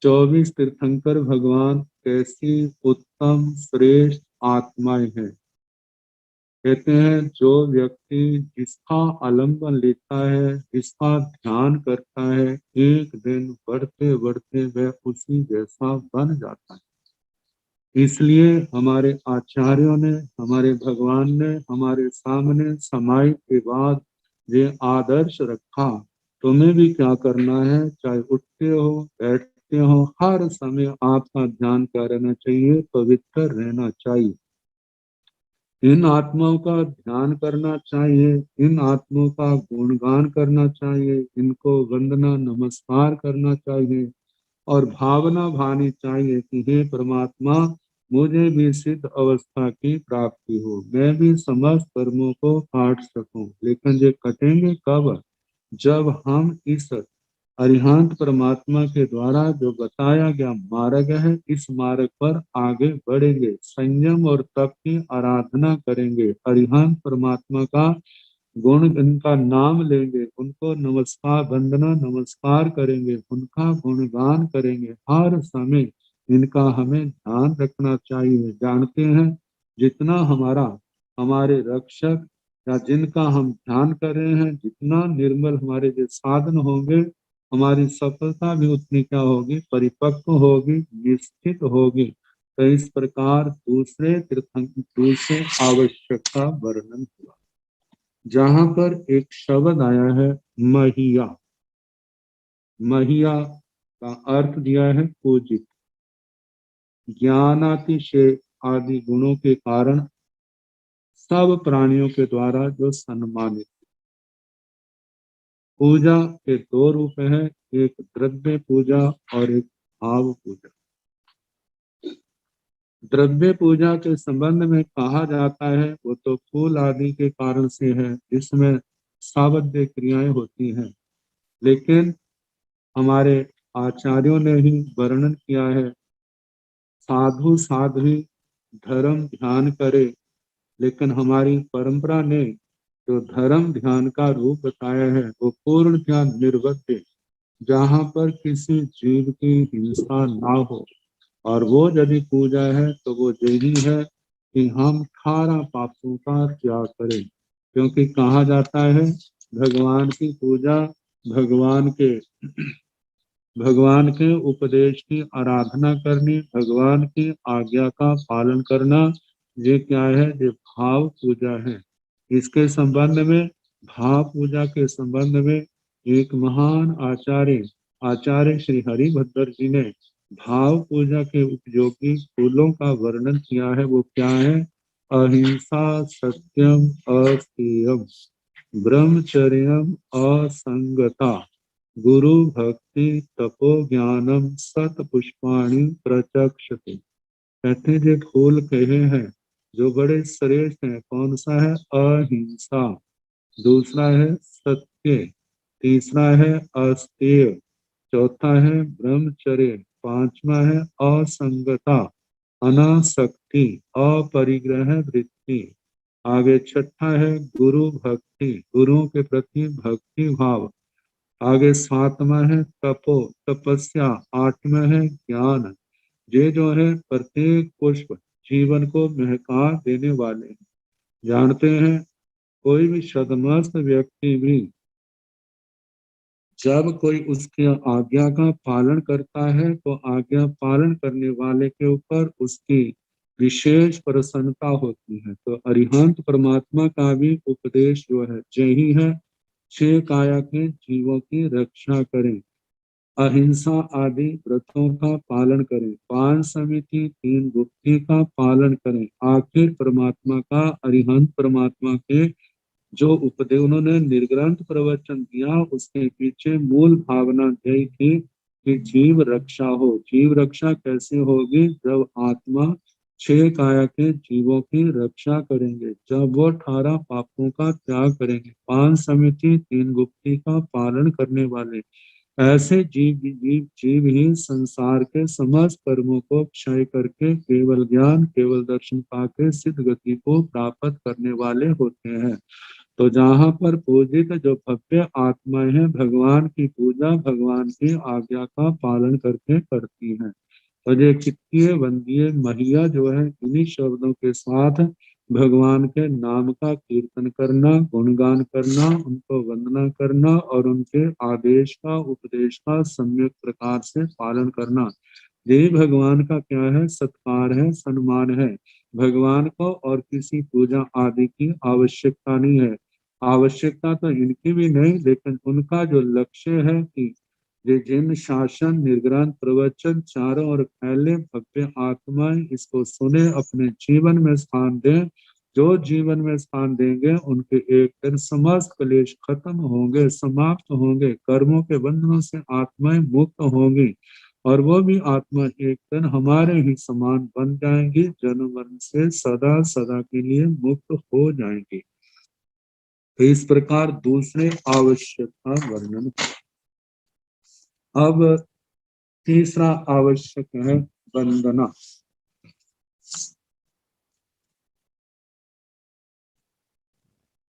24 तीर्थंकर भगवान कैसी उत्तम श्रेष्ठ आत्माएं हैं। कहते हैं जो व्यक्ति जिसका आलंबन लेता है, जिसका ध्यान करता है, एक दिन बढ़ते बढ़ते वह उसी जैसा बन जाता है। इसलिए हमारे आचार्यों ने, हमारे भगवान ने हमारे सामने समाई के बाद ये आदर्श रखा। तुम्हें भी क्या करना है, चाहे उठते हो बैठते हो, हर समय आपका ध्यान क्या रहना चाहिए, पवित्र रहना चाहिए। इन आत्माओं का ध्यान करना चाहिए, इन आत्माओं का गुणगान करना चाहिए, इनको वंदना नमस्कार करना चाहिए और भावना भानी चाहिए कि हे परमात्मा, मुझे भी सिद्ध अवस्था की प्राप्ति हो, मैं भी समस्त कर्मों को काट सकूं। लेकिन ये कटेंगे कब, जब हम इस अरिहंत परमात्मा के द्वारा जो बताया गया मार्ग है, इस मार्ग पर आगे बढ़ेंगे, संयम और तप की आराधना करेंगे, अरिहंत परमात्मा का गुण, इनका नाम लेंगे, उनको नमस्कार वंदना नमस्कार करेंगे, उनका गुणगान करेंगे। हर समय इनका हमें ध्यान रखना चाहिए। जानते हैं जितना हमारे रक्षक या जिनका हम ध्यान कर रहे हैं, जितना निर्मल हमारे जो साधन होंगे, हमारी सफलता भी उतनी क्या होगी, परिपक्व होगी, निश्चित होगी। तो इस प्रकार दूसरे आवश्यक का वर्णन हुआ, जहां पर एक शब्द आया है महिया। महिया का अर्थ दिया है पूजित, ज्ञानातिशय आदि गुणों के कारण सब प्राणियों के द्वारा जो सम्मानित। पूजा के दो रूप हैं, एक द्रव्य पूजा और एक भाव पूजा। द्रव्य पूजा के संबंध में कहा जाता है वो तो फूल आदि के कारण से है, इसमें सावध्य क्रियाएं होती हैं। लेकिन हमारे आचार्यों ने ही वर्णन किया है, साधु साध्वी धर्म ध्यान करे। लेकिन हमारी परंपरा ने जो धर्म ध्यान का रूप बताया है वो पूर्ण ध्यान निर्वध्य, जहाँ पर किसी जीव की हिंसा ना हो, और वो यदि पूजा है तो वो यही है कि हम 18 पापों का त्याग करें। क्योंकि कहा जाता है भगवान की पूजा, भगवान के भगवान के उपदेश की आराधना करनी, भगवान की आज्ञा का पालन करना, ये क्या है? ये भाव पूजा है। इसके संबंध में, भाव पूजा के संबंध में एक महान आचार्य श्री हरिभद्र जी ने भाव पूजा के उपयोगी फूलों का वर्णन किया है। वो क्या है? अहिंसा, सत्यम, अस्तेयम, ब्रह्मचर्यम, असंगता, गुरु भक्ति, तपो ज्ञानम, सत पुष्पाणि प्रचक्षते। कहते हैं जो फूल कहे हैं जो बड़े श्रेष्ठ हैं, कौन सा है? अहिंसा, दूसरा है सत्य, तीसरा है अस्तेय, चौथा है ब्रह्मचर्य, पांचवा है असंगता, अनासक्ति, अपरिग्रह वृत्ति, आगे छठा है गुरु भक्ति, गुरुओं के प्रति भक्ति भाव, आगे सातवां है तपस्या, आठवां है ज्ञान। ये जो है प्रत्येक पुष्प जीवन को महका देने वाले हैं। जानते हैं कोई भी सदमस्त व्यक्ति भी जब कोई उसकी आज्ञा का पालन करता है तो आज्ञा पालन करने वाले के ऊपर उसकी विशेष प्रसन्नता होती है। तो अरिहंत परमात्मा का भी उपदेश जो है यही है, छह काया के जीवों की रक्षा करें, अहिंसा आदि व्रतों का पालन करें, पांच समिति, तीन गुप्ती का पालन करें। आखिर परमात्मा का, अरिहंत परमात्मा के जो उपदेश उन्होंने निर्ग्रंथ प्रवचन दिया, उसके पीछे मूल भावना यही थी कि जीव रक्षा हो। जीव रक्षा कैसे होगी? जब आत्मा छह काया के जीवों की रक्षा करेंगे, जब वो 18 पापों का त्याग करेंगे, पांच समिति, तीन गुप्ती का पालन करने वाले ऐसे जीव ही संसार के समस्त कर्मों को क्षय करके केवल ज्ञान, केवल दर्शन पाके सिद्ध गति को प्राप्त करने वाले होते हैं। तो जहाँ पर पूजित जो भव्य आत्माएं हैं, भगवान की पूजा भगवान की आज्ञा का पालन करके करती हैं। तो ये कितनी वंदनीय महिला जो है, इन्हीं शब्दों के साथ भगवान के नाम का कीर्तन करना, गुणगान करना, उनको वंदना करना और उनके आदेश का, उपदेश का सम्यक प्रकार से पालन करना, यही भगवान का क्या है? सत्कार है, सम्मान है। भगवान को और किसी पूजा आदि की आवश्यकता नहीं है। आवश्यकता तो इनकी भी नहीं, लेकिन उनका जो लक्ष्य है कि ये जिन शासन, निर्ग्रंथ प्रवचन चारों ओर फैले, भव्य आत्माएं इसको सुने, अपने जीवन में स्थान दें। जो जीवन में स्थान देंगे उनके एक दिन समस्त क्लेश खत्म होंगे, समाप्त होंगे, कर्मों के बंधनों से आत्माएं मुक्त होंगी और वो भी आत्मा एक दिन हमारे ही समान बन जाएंगी, जन्म मरण से सदा सदा के लिए मुक्त हो जाएंगी। तो इस प्रकार दूसरे आवश्यक का वर्णन। अब तीसरा आवश्यक है वंदना।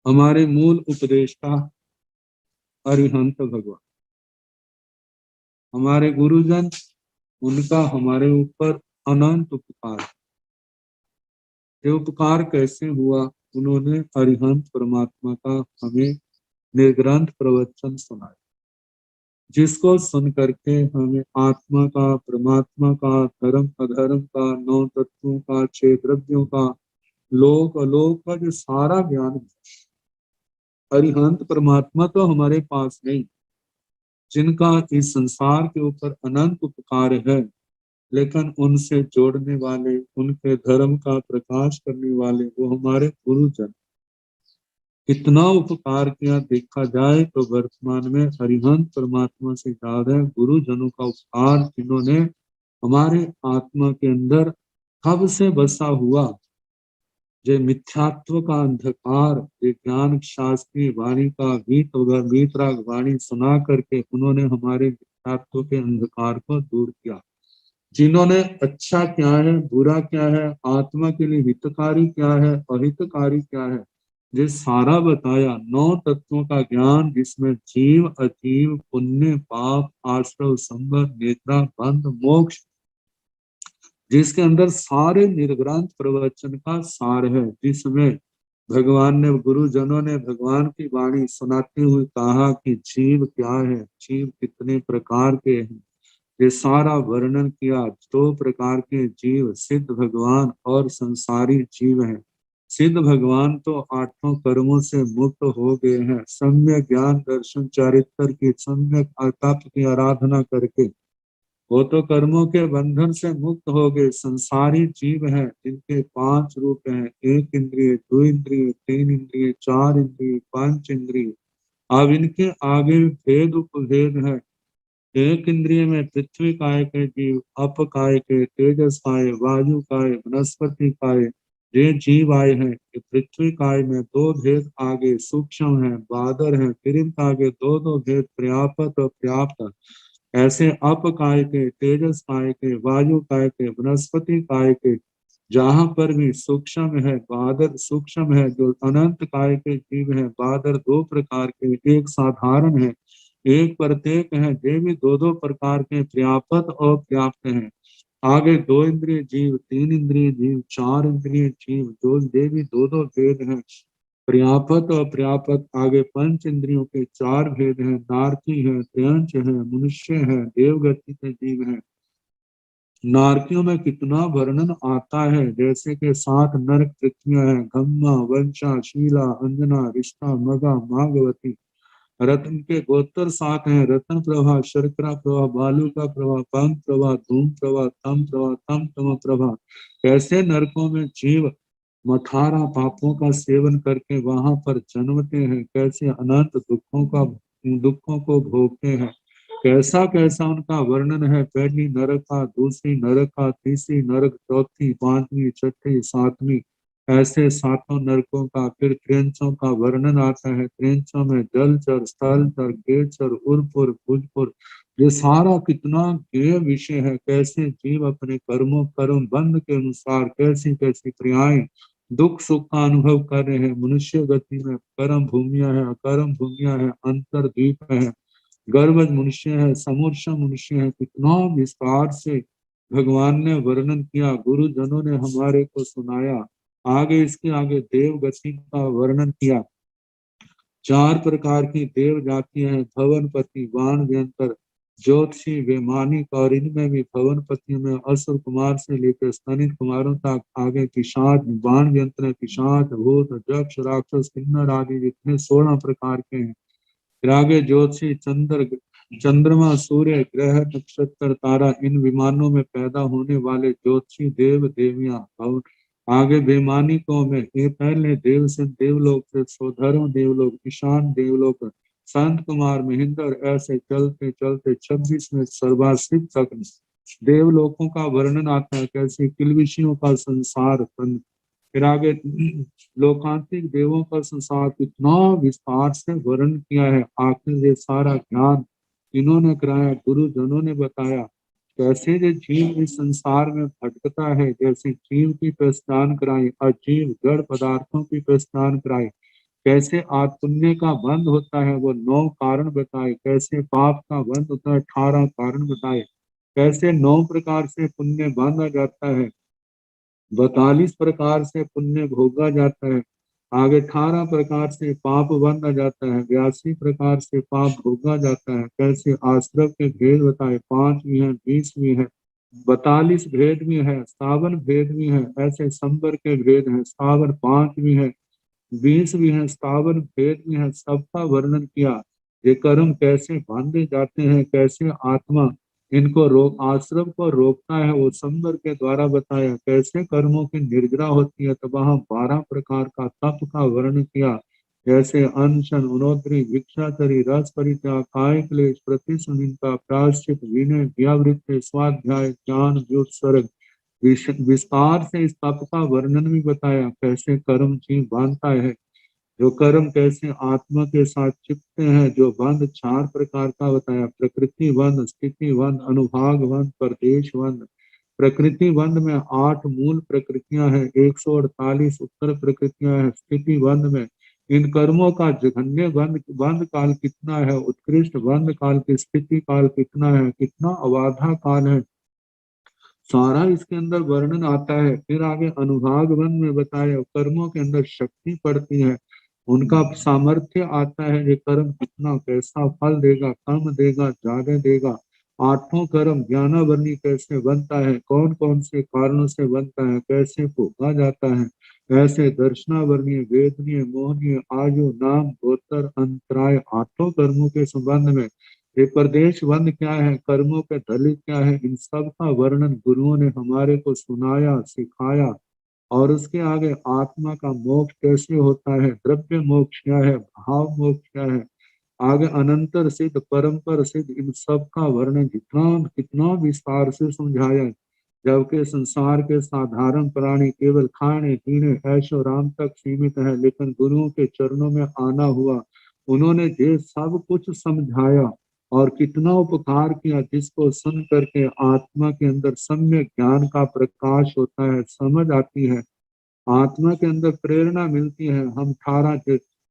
हमारे मूल उपदेश का अरिहंत भगवान, हमारे गुरुजन, उनका हमारे ऊपर अनंत उपकार। ये उपकार कैसे हुआ? उन्होंने अरिहंत परमात्मा का हमें निर्ग्रंथ प्रवचन सुनाया, जिसको सुन करके हमें आत्मा का, परमात्मा का, धर्म अधर्म का, नौ तत्वों का, छह द्रव्यों का, लोक अलोक का जो सारा ज्ञान, अरिहंत परमात्मा तो हमारे पास नहीं, जिनका इस संसार के ऊपर अनंत उपकार है, लेकिन उनसे जोड़ने वाले, उनके धर्म का प्रकाश करने वाले वो हमारे गुरुजन। इतना उपकार किया देखा जाए तो वर्तमान में अरिहंत परमात्मा से ज्यादा गुरुजनों का उपकार, जिन्होंने हमारे आत्मा के अंदर कब से बसा हुआ जो मिथ्यात्व का अंधकार, ये ज्ञान शास्त्री वाणी का वीतराग वाणी सुना करके उन्होंने हमारे मिथ्यात्व के अंधकार को दूर किया। जिन्होंने अच्छा क्या है, बुरा क्या है, आत्मा के लिए हितकारी क्या है, अहितकारी क्या है, ये सारा बताया। नौ तत्वों का ज्ञान, जिसमें जीव, अजीव, पुण्य, पाप, आश्रव, संबंध, नेत्रा, बंध, मोक्ष, जिसके अंदर सारे निर्ग्रंथ प्रवचन का सार है, जिसमें भगवान ने, गुरुजनों ने भगवान की वाणी सुनाते हुए कहा कि जीव क्या है, जीव कितने प्रकार के हैं, ये सारा वर्णन किया। दो प्रकार के जीव, सिद्ध भगवान और संसारी जीव हैं। सिद्ध भगवान तो आठों कर्मों से मुक्त हो गए हैं, सम्यक ज्ञान दर्शन चारित्र की सम्यक तप की आराधना करके वो तो कर्मों के बंधन से मुक्त हो गए। संसारी जीव हैं जिनके पांच रूप हैं, एक इंद्रिय, दो इंद्रिय, तीन इंद्रिय, चार इंद्रिय, पांच इंद्रिय। अब इनके आगे भेद उपभेद है। एक इंद्रिय में पृथ्वी काय के जीव, अप काय के, तेजस काय, वायु काय, वनस्पति काय, ये जीव आए हैं। ये पृथ्वी काय में दो भेद आगे सूक्ष्म है, बादर है, फिर इनके आगे दो दो भेद पर्याप्त और पर्याप्त। ऐसे अप काय के, तेजस काय के, वायु काय के, वनस्पति काय के, जहां पर भी सूक्ष्म है, बादर सूक्ष्म है, जो अनंत काय के जीव है। बादर दो प्रकार के, एक साधारण है, एक प्रत्येक है। ये भी दो दो प्रकार के पर्याप्त और पर्याप्त हैं। आगे दो इंद्रिय जीव, तीन इंद्रिय जीव, चार इंद्रिय जीव, जो ये भी दो दो भेद हैं। पर्याप्त और पर्याप्त आगे पंच इंद्रियों के चार भेद हैं। नारकी है, त्र्यंच है, मनुष्य है, देवगति के जीव है। नारकियों में कितना वर्णन आता है, जैसे कि 7 नरक पृथ्वियां हैं, गम्मा, वंशा, शीला, अंजना, रिष्टा, मगा, मागवती। रत्न के गोत्र 7 हैं, रत्न प्रभा, शर्करा प्रभा, बालू का प्रभा, पंख प्रभा, धूम प्रभा, तम प्रभा, तम तम प्रभा। कैसे नरकों में जीव मठारा पापों का सेवन करके वहां पर जन्मते हैं, कैसे अनंत दुखों को भोगते हैं। कैसा कैसा उनका वर्णन है। पहली नरक का, दूसरी नरक का, तीसरी नरक, चौथी, पांचवी, छठी, सातवीं, ऐसे सातों नरकों का। फिर त्रिंचों का वर्णन आता है। त्रिंचों में जलचर, स्थलचर, केचर, उर्पुर, भुजपुर, ये सारा कितना गेय विषय है। कैसे जीव अपने कर्म बंध के अनुसार कैसी कैसी क्रियाएं दुख सुख का अनुभव कर रहे हैं। मनुष्य गति में कर्म भूमिया है, अकर्म भूमिया है, अंतरद्वीप है, गर्भज मनुष्य है, समूर्ष मनुष्य है। कितना विस्तार से भगवान ने वर्णन किया, गुरुजनों ने हमारे को सुनाया। आगे इसके आगे देव गति का वर्णन किया। 4 प्रकार की देव जातियां हैं, भवनपति, बाण व्यंतर, ज्योतिषी, वैमानिक, और इनमें भी भवनपतियों में असुर कुमार से लेकर स्तनित कुमारों तक। आगे पिशाच, बाण व्यंतर, पिशाच, भूत, यक्ष, राक्षस, किन्नर आदि जितने 16 प्रकार के हैं। फिर आगे ज्योतिषी, चंद्रमा, सूर्य, ग्रह, नक्षत्र, तारा, इन विमानों में पैदा होने वाले ज्योतिषी, देव देवियां। और आगे वैमानिकों में ये पहले देव से देवलोक से सोधर्म देवलोक, ईशान देवलोक, संत कुमार, महेंद्र, ऐसे चलते चलते 26 में सर्वाश्रित तक देवलोकों का वर्णन आता है। कैसे किलबिशियों का संसार। फिर आगे लोकांतिक देवों का संसार कितना विस्तार से वर्णन किया है। आखिर ये सारा ज्ञान इन्होंने कराया, गुरुजनों ने बताया। कैसे ये जीव इस संसार में भटकता है, जैसे जीव की पहचान कराई, अजीव जड़ पदार्थों की पहचान कराई। कैसे आत्म पुण्य का बंध होता है, वो 9 कारण बताए। कैसे पाप का बंध होता है, 18 कारण बताए। कैसे 9 प्रकार से पुण्य बांधा जाता है, 42 प्रकार से पुण्य भोगा जाता है। आगे 18 प्रकार से पाप बांधा जाता है, 82 प्रकार से पाप भोगा जाता है। कैसे आश्रम के भेद बताए, 5 भी है, 20 भी है, 42 भेद भी है, 57 भेद भी है। ऐसे संबर के भेद है, 57 5 भी है, 20 भी है, 57 भेद भी है। सबका वर्णन किया। ये कर्म कैसे बांधे जाते हैं, कैसे आत्मा इनको रोक आश्रम को रोकता है, वो संबर के द्वारा बताया। कैसे कर्मों की निर्जरा होती है, तो वहां 12 प्रकार का तप का वर्णन किया। जैसे अनशन, उनोद्री, भिक्षाचरी, रस परित्याग, काय क्लेश, प्रतिसंहिता, प्रायश्चित, विनय, व्यावृत्ति, स्वाध्याय, ज्ञान, व्युत्सर्ग, विस्तार से इस तप का वर्णन भी बताया। कैसे कर्म जीव बांधता है, जो कर्म कैसे आत्मा के साथ चिपते हैं। जो बंध 4 प्रकार का बताया, प्रकृति बंध, स्थिति बंध, अनुभाग बंध, प्रदेश बंध। प्रकृति बंध में 8 मूल प्रकृतियां हैं, 148 उत्तर प्रकृतियां हैं। स्थिति बंध में इन कर्मों का जघन्य बंध काल कितना है, उत्कृष्ट बंध काल की स्थिति काल कितना है, कितना अबाधा काल है, सारा इसके अंदर वर्णन आता है। फिर आगे अनुभाग वन में बताया कर्मों के अंदर शक्ति पड़ती है, उनका सामर्थ्य आता है। ये कर्म कितना कैसा फल देगा, कम देगा, ज्यादा देगा। आठों कर्म ज्ञानावरणी कैसे बनता है, कौन कौन से कारणों से बनता है, कैसे भोगा जाता है, ऐसे दर्शनावर्णीय, वेदनीय, मोहनीय, आयु, नाम, गोत्र, अंतराय आठों कर्मों के संबंध में ये प्रदेश बंद क्या है, कर्मों के दलित क्या है, इन सब का वर्णन गुरुओं ने हमारे को सुनाया, सिखाया। और उसके आगे आत्मा का मोक्ष कैसे होता है, द्रव्य मोक्ष क्या है, भाव मोक्ष क्या है, आगे अनंतर सिद्ध, परंपर सिद्ध, इन सब का वर्णन कितना कितना विस्तार से समझाया है। जबकि संसार के साधारण प्राणी केवल खाने पीने ऐशो आराम तक सीमित है, लेकिन गुरुओं के चरणों में आना हुआ, उन्होंने ये सब कुछ समझाया और कितना उपकार किया, जिसको सुन करके आत्मा के अंदर सम्यक ज्ञान का प्रकाश होता है, समझ आती है, आत्मा के अंदर प्रेरणा मिलती है। हम ठारा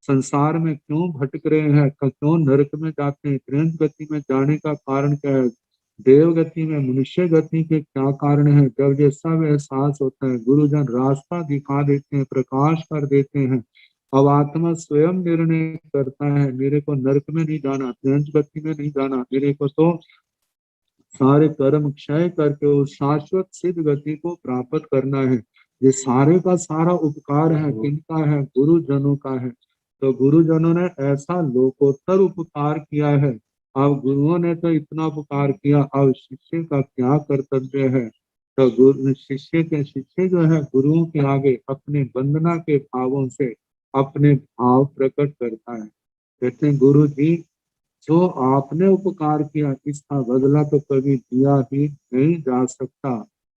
संसार में क्यों भटक रहे हैं, क्यों नरक में जाते हैं, त्रयंत गति में जाने का कारण क्या है, देव गति में मनुष्य गति के क्या कारण है। जब ये सब एहसास होता है, गुरुजन रास्ता दिखा देते हैं, प्रकाश कर देते हैं। अब आत्मा स्वयं निर्णय करता है, मेरे को नरक में नहीं जाना, त्रयंत गति में नहीं जाना, मेरे को तो सारे कर्म क्षय करके उस शाश्वत सिद्ध गति को प्राप्त करना है। ये सारे का सारा उपकार है, किनका है, गुरुजनों का है। तो गुरुजनों ने ऐसा लोकोत्तर उपकार किया है। अब गुरुओं ने तो इतना उपकार किया, अब शिष्य का क्या कर्तव्य है। तो गुरु शिष्य जो है गुरुओं के आगे अपने वंदना के भावों से अपने भाव प्रकट करता है। कहते हैं गुरु जी, जो आपने उपकार किया इसका बदला तो कभी दिया ही नहीं जा सकता,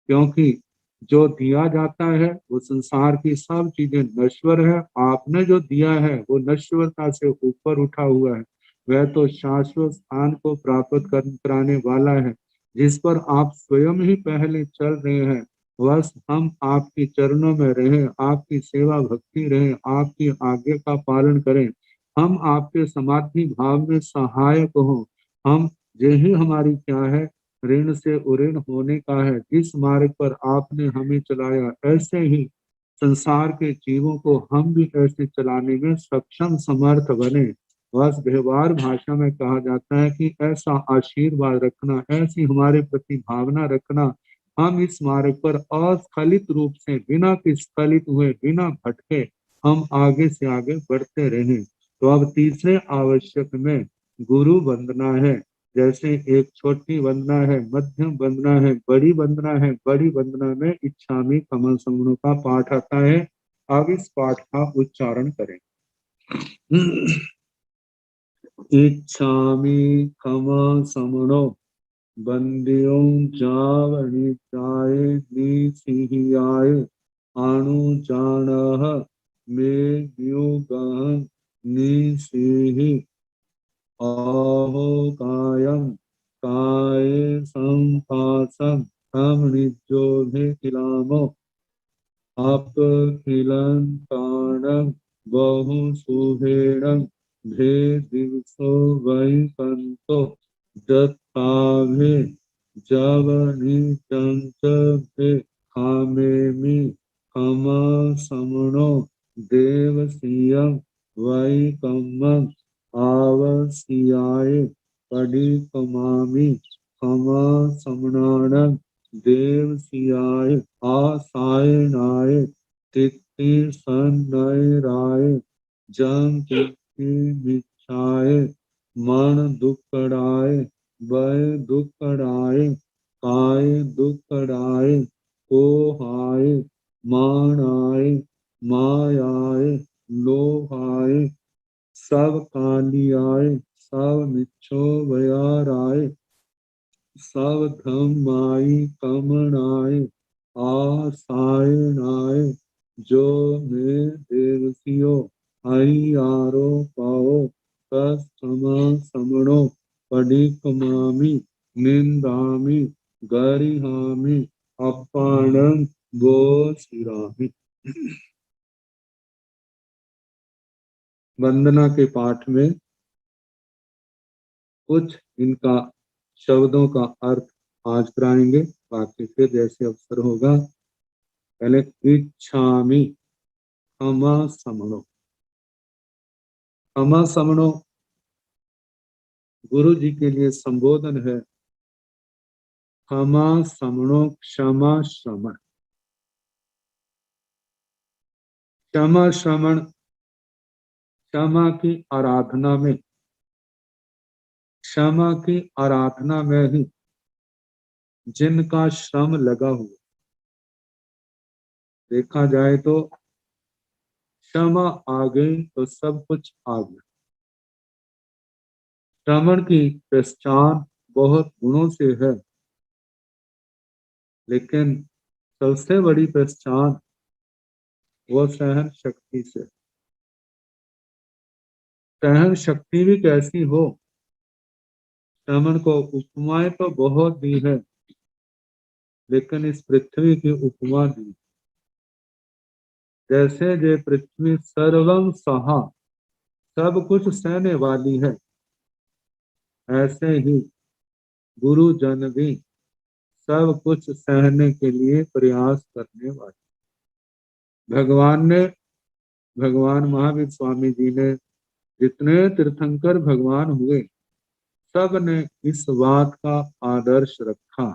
क्योंकि जो दिया जाता है वो संसार की सब चीजें नश्वर है, आपने जो दिया है वो नश्वरता से ऊपर उठा हुआ है, वह तो शाश्वत स्थान को प्राप्त कराने वाला है, जिस पर आप स्वयं ही पहले चल रहे हैं। बस हम आपके चरणों में रहें, आपकी सेवा भक्ति रहे, आपकी आज्ञा का पालन करें, हम आपके समाधि भाव में सहायक हो। हम यही हमारी क्या है, ऋण से उऋण होने का है। जिस मार्ग पर आपने हमें चलाया, ऐसे ही संसार के जीवों को हम भी ऐसे चलाने में सक्षम समर्थ बने। बस व्यवहार भाषा में कहा जाता है कि ऐसा आशीर्वाद रखना, ऐसी हमारे प्रति भावना रखना, हम इस मार्ग पर अस्खलित रूप से बिना स्खलित हुए, बिना भटके हम आगे से आगे बढ़ते रहें। तो अब तीसरे आवश्यक में गुरु वंदना है। जैसे एक छोटी वंदना है, मध्यम वंदना है, बड़ी वंदना है। बड़ी वंदना में इच्छामि कमल समनों का पाठ आता है। अब इस पाठ का उच्चारण करें। इच्छामि कमल समनो बंदियों जावनिताय निसिहियाय अनुजानः मे युगं निसिहि अहो कायं काये संपासं हम निजोभे किलामो अपखिलं बहु सुहेणं भे दिवसो वैकंतो दत्ताभे जवनिचंच भे खामेमि खमा समनो देवसीयं वैकम्मं आवसियाय पडिकमामि खमा समनानं देवसियाय आसायनाय तित्ति सन्नयराय जम तित्ति मिच्छाय मन दुक्कड़ाय वय दुक्कड़ाय काय दुक्कड़ाय कोहाय मानाय मायाय लोहाय सब कालियाय सब मिच्छो भयाराय सब धम्माई कमनाय आसायनाय जो मे देवसियो हरियारो पाओ तस समा समणो पडिकमामि निंदामि गरिहामि अपाणं वो सिरामि। वंदना के पाठ में कुछ इनका शब्दों का अर्थ आज कराएंगे, बाकी फिर जैसे अवसर होगा। पहले इच्छामि क्षमा समणो। क्षमा समणो गुरु जी के लिए संबोधन है। क्षमा समणो क्षमा श्रमण। क्षमा श्रमण, क्षमा की आराधना में, क्षमा की आराधना में ही जिनका श्रम लगा हुआ, देखा जाए तो क्षमा आ गई तो सब कुछ आ गया। श्रमण की पहचान बहुत गुणों से है, लेकिन सबसे बड़ी पहचान वो सहन शक्ति से। सहन शक्ति भी कैसी हो, श्रमण को उपमाएं तो बहुत दी है, लेकिन इस पृथ्वी की उपमा दी, जैसे ये पृथ्वी सर्वम सहा, सब कुछ सहने वाली है, ऐसे ही गुरु जन भी सब कुछ सहने के लिए प्रयास करने वाले। भगवान महावीर स्वामी जी ने, जितने तीर्थंकर भगवान हुए, सब ने इस बात का आदर्श रखा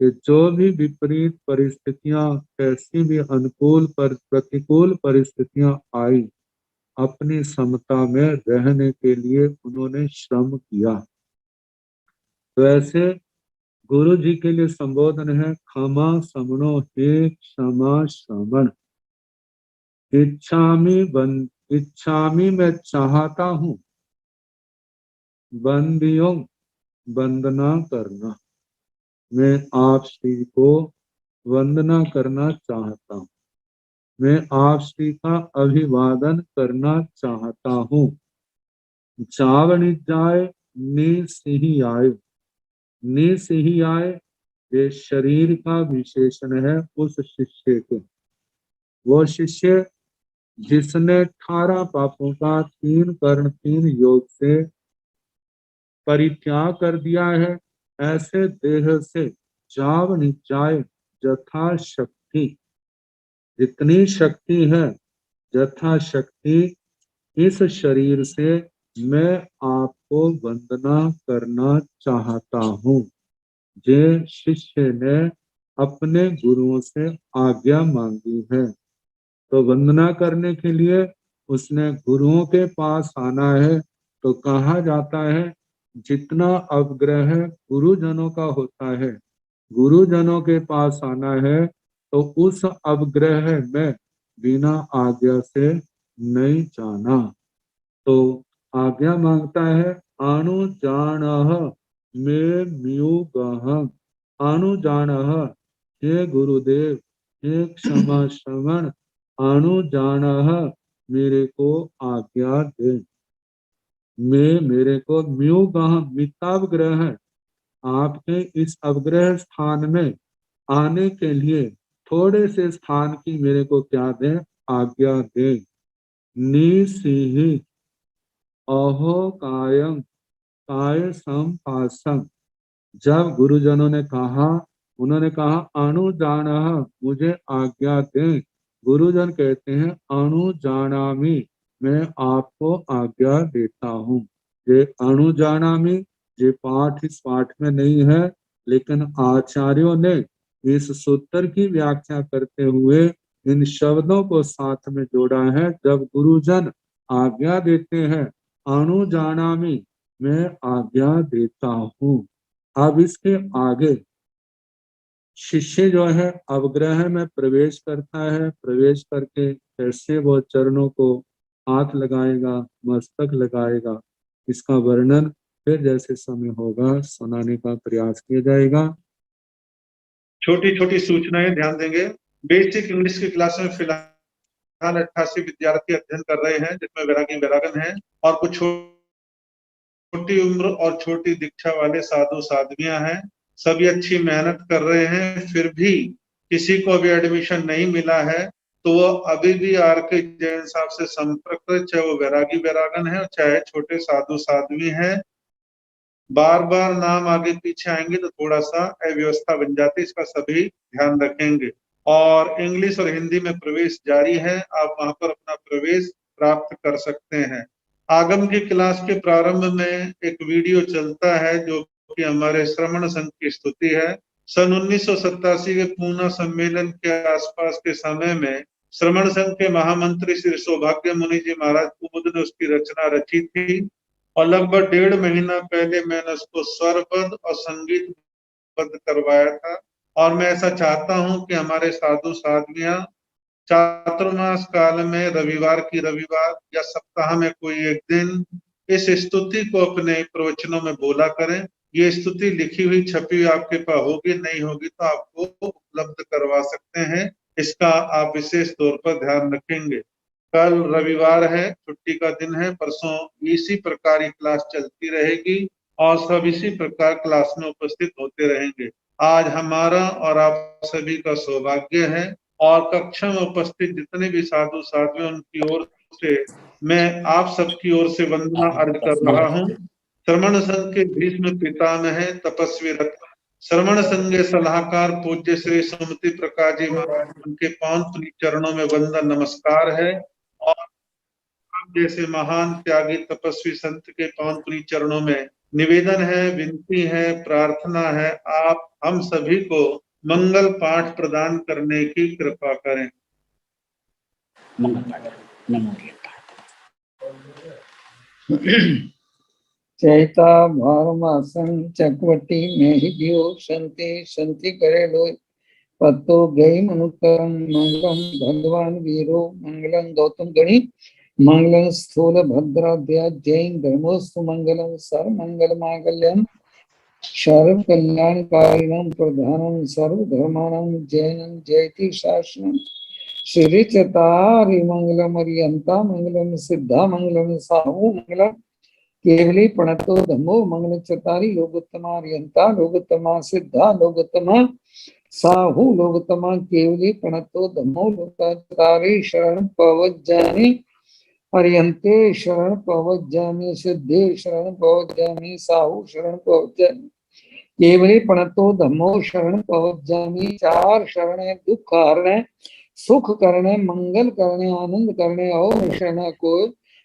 कि जो भी विपरीत परिस्थितियां, कैसी भी अनुकूल पर प्रतिकूल परिस्थितियां आई, अपनी समता में रहने के लिए उन्होंने श्रम किया। तो ऐसे गुरु जी के लिए संबोधन है, क्षमा समणो हे क्षमा श्रमण। इच्छामी मैं चाहता हूँ, बंदियों वंदना करना। मैं आप श्री को वंदना करना चाहता हूँ, मैं आप श्री का अभिवादन करना चाहता हूँ। जावनी जाए नी सिही आए, नी सिही आए ये शरीर का विशेषण है उस शिष्य के। वो शिष्य जिसने 18 पापों का 3 कर्ण 3 योग से परित्याग कर दिया है, ऐसे देह से जाव निचाय यथा शक्ति, जितनी शक्ति है यथा शक्ति इस शरीर से मैं आपको वंदना करना चाहता हूँ। जे शिष्य ने अपने गुरुओं से आज्ञा मांगी है, तो वंदना करने के लिए उसने गुरुओं के पास आना है। तो कहा जाता है, जितना अवग्रह गुरुजनों का होता है, गुरुजनों के पास आना है, तो उस अवग्रह में बिना आज्ञा से नहीं जाना। तो आज्ञा मांगता है, अनुजानः मे म्युगः, अनुजानः हे गुरुदेव, हे क्षमा श्रवण, अनुजानः मेरे को आज्ञा दे। मेरे को म्युगः मितावग्रह, आपके इस अवग्रह स्थान में आने के लिए थोड़े से स्थान की मेरे को क्या दे, आज्ञा दे। निसिहि अहो कायम काय संपासम, जब गुरुजनों ने कहा, उन्होंने कहा अनुजानः मुझे आज्ञा दें, गुरुजन कहते हैं अनुजानामि मैं आपको आज्ञा देता हूँ। ये अनुजानामि ये पाठ इस पाठ में नहीं है, लेकिन आचार्यों ने इस सूत्र की व्याख्या करते हुए इन शब्दों को साथ में जोड़ा है। जब गुरुजन आज्ञा देते हैं अनुजानामि मैं आज्ञा देता हूँ, अब इसके आगे शिष्य जो है अवग्रह में प्रवेश करता है, प्रवेश करके कैसे वो चरणों को हाथ लगाएगा, मस्तक लगाएगा, इसका वर्णन फिर जैसे समय होगा सुनाने का प्रयास किया जाएगा। छोटी छोटी सूचनाएं ध्यान देंगे। बेसिक इंग्लिश की क्लास में फिलहाल 88 विद्यार्थी अध्ययन कर रहे हैं, जिसमें वैरागी वैरागन है और कुछ छोटी उम्र और छोटी दीक्षा वाले साधु साध्वियां हैं। सभी अच्छी मेहनत कर रहे हैं, फिर भी किसी को अभी एडमिशन नहीं मिला है तो वो अभी भी आर.के. जैन साहब से संपर्क करें, चाहे वो वैरागी वैरागन है चाहे छोटे साधु साध्वी हैं। बार बार नाम आगे पीछे आएंगे तो थोड़ा सा अव्यवस्था बन जाती है, इसका सभी ध्यान रखेंगे। और इंग्लिश और हिंदी में प्रवेश जारी है, आप वहां पर अपना प्रवेश प्राप्त कर सकते हैं। आगम की क्लास के प्रारंभ में एक वीडियो चलता है जो कि हमारे श्रमण संघ की स्तुति है। सन 1987 के पूना सम्मेलन के आसपास के समय में श्रमण संघ के महामंत्री श्री सौभाग्य मुनि जी महाराज कुमुद ने उसकी रचना रची थी और लगभग 1.5 महीना पहले मैंने उसको स्वरबद्ध और संगीतबद्ध करवाया था। और मैं ऐसा चाहता हूं कि हमारे साधु साध्वियां चातुर्मास काल में रविवार या सप्ताह में कोई एक दिन इस स्तुति को अपने प्रवचनों में बोला करें। ये स्तुति लिखी हुई छपी हुई आपके पास होगी, नहीं होगी तो आपको उपलब्ध करवा सकते हैं। इसका आप विशेष तौर पर ध्यान रखेंगे। कल रविवार है, छुट्टी का दिन है, परसों इसी प्रकार की क्लास चलती रहेगी और सब इसी प्रकार क्लास में उपस्थित होते रहेंगे। आज हमारा और आप सभी का सौभाग्य है और कक्षा में उपस्थित जितने भी साधु साध्वी उनकी ओर से मैं आप सबकी ओर से वंदना अर्ज कर रहा हूँ। श्रमण संघ के भीष्म पितामह है तपस्वी रत्न श्रमण संघ के सलाहकार पूज्य श्री सुमति प्रकाश जी महाराज, उनके पावन चरणों में वंदन नमस्कार है। और आप जैसे महान त्यागी तपस्वी संत के पावन चरणों में निवेदन है, विनती है, प्रार्थना है, आप हम सभी को मंगल पाठ प्रदान करने की कृपा करें। मंगल पाठ नमो चैता भारमासन चकवटी मेहिदियो संति करे लोय पत्तो गई मनुकरम मंगलम भगवान वीरो मंगलम गौतम गणि मंगलम स्थूल भद्राध्या जैन धर्मोस्तु मंगलम सर्व मंगल मांगल्यम सर्व कल्याणकारिणम प्रधानम सर्व धर्माणम जैनम जयति शासनम श्री चतारि मंगलम अरियंता मंगलम सिद्धा मंगलम साहु मंगलम केवली प्रणतो धम्मो मंगल चतारि लोकोत्तमा अरियंता लोकोत्तमा सिद्धा लोकोत्तमा साहु लोकोत्तमा केवली प्रणतो धम्मो लोकोत्तरी शरण पवज्जामि अरियंते शरण पवज्जामि सिद्धे शरण पवज्जामि साहु शरण पवज्जामि केवली प्रणतो धम्मो शरण पवज्जामि। 4 शरण है, दुख हरणे, सुख करने, मंगल करने, आनंद करने और शरण को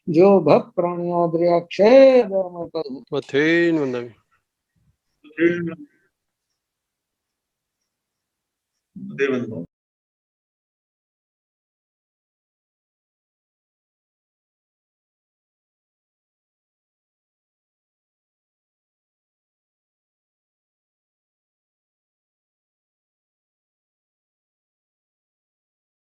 जो भक्त प्राणयाद्रक्षय धर्म पदु देवंदो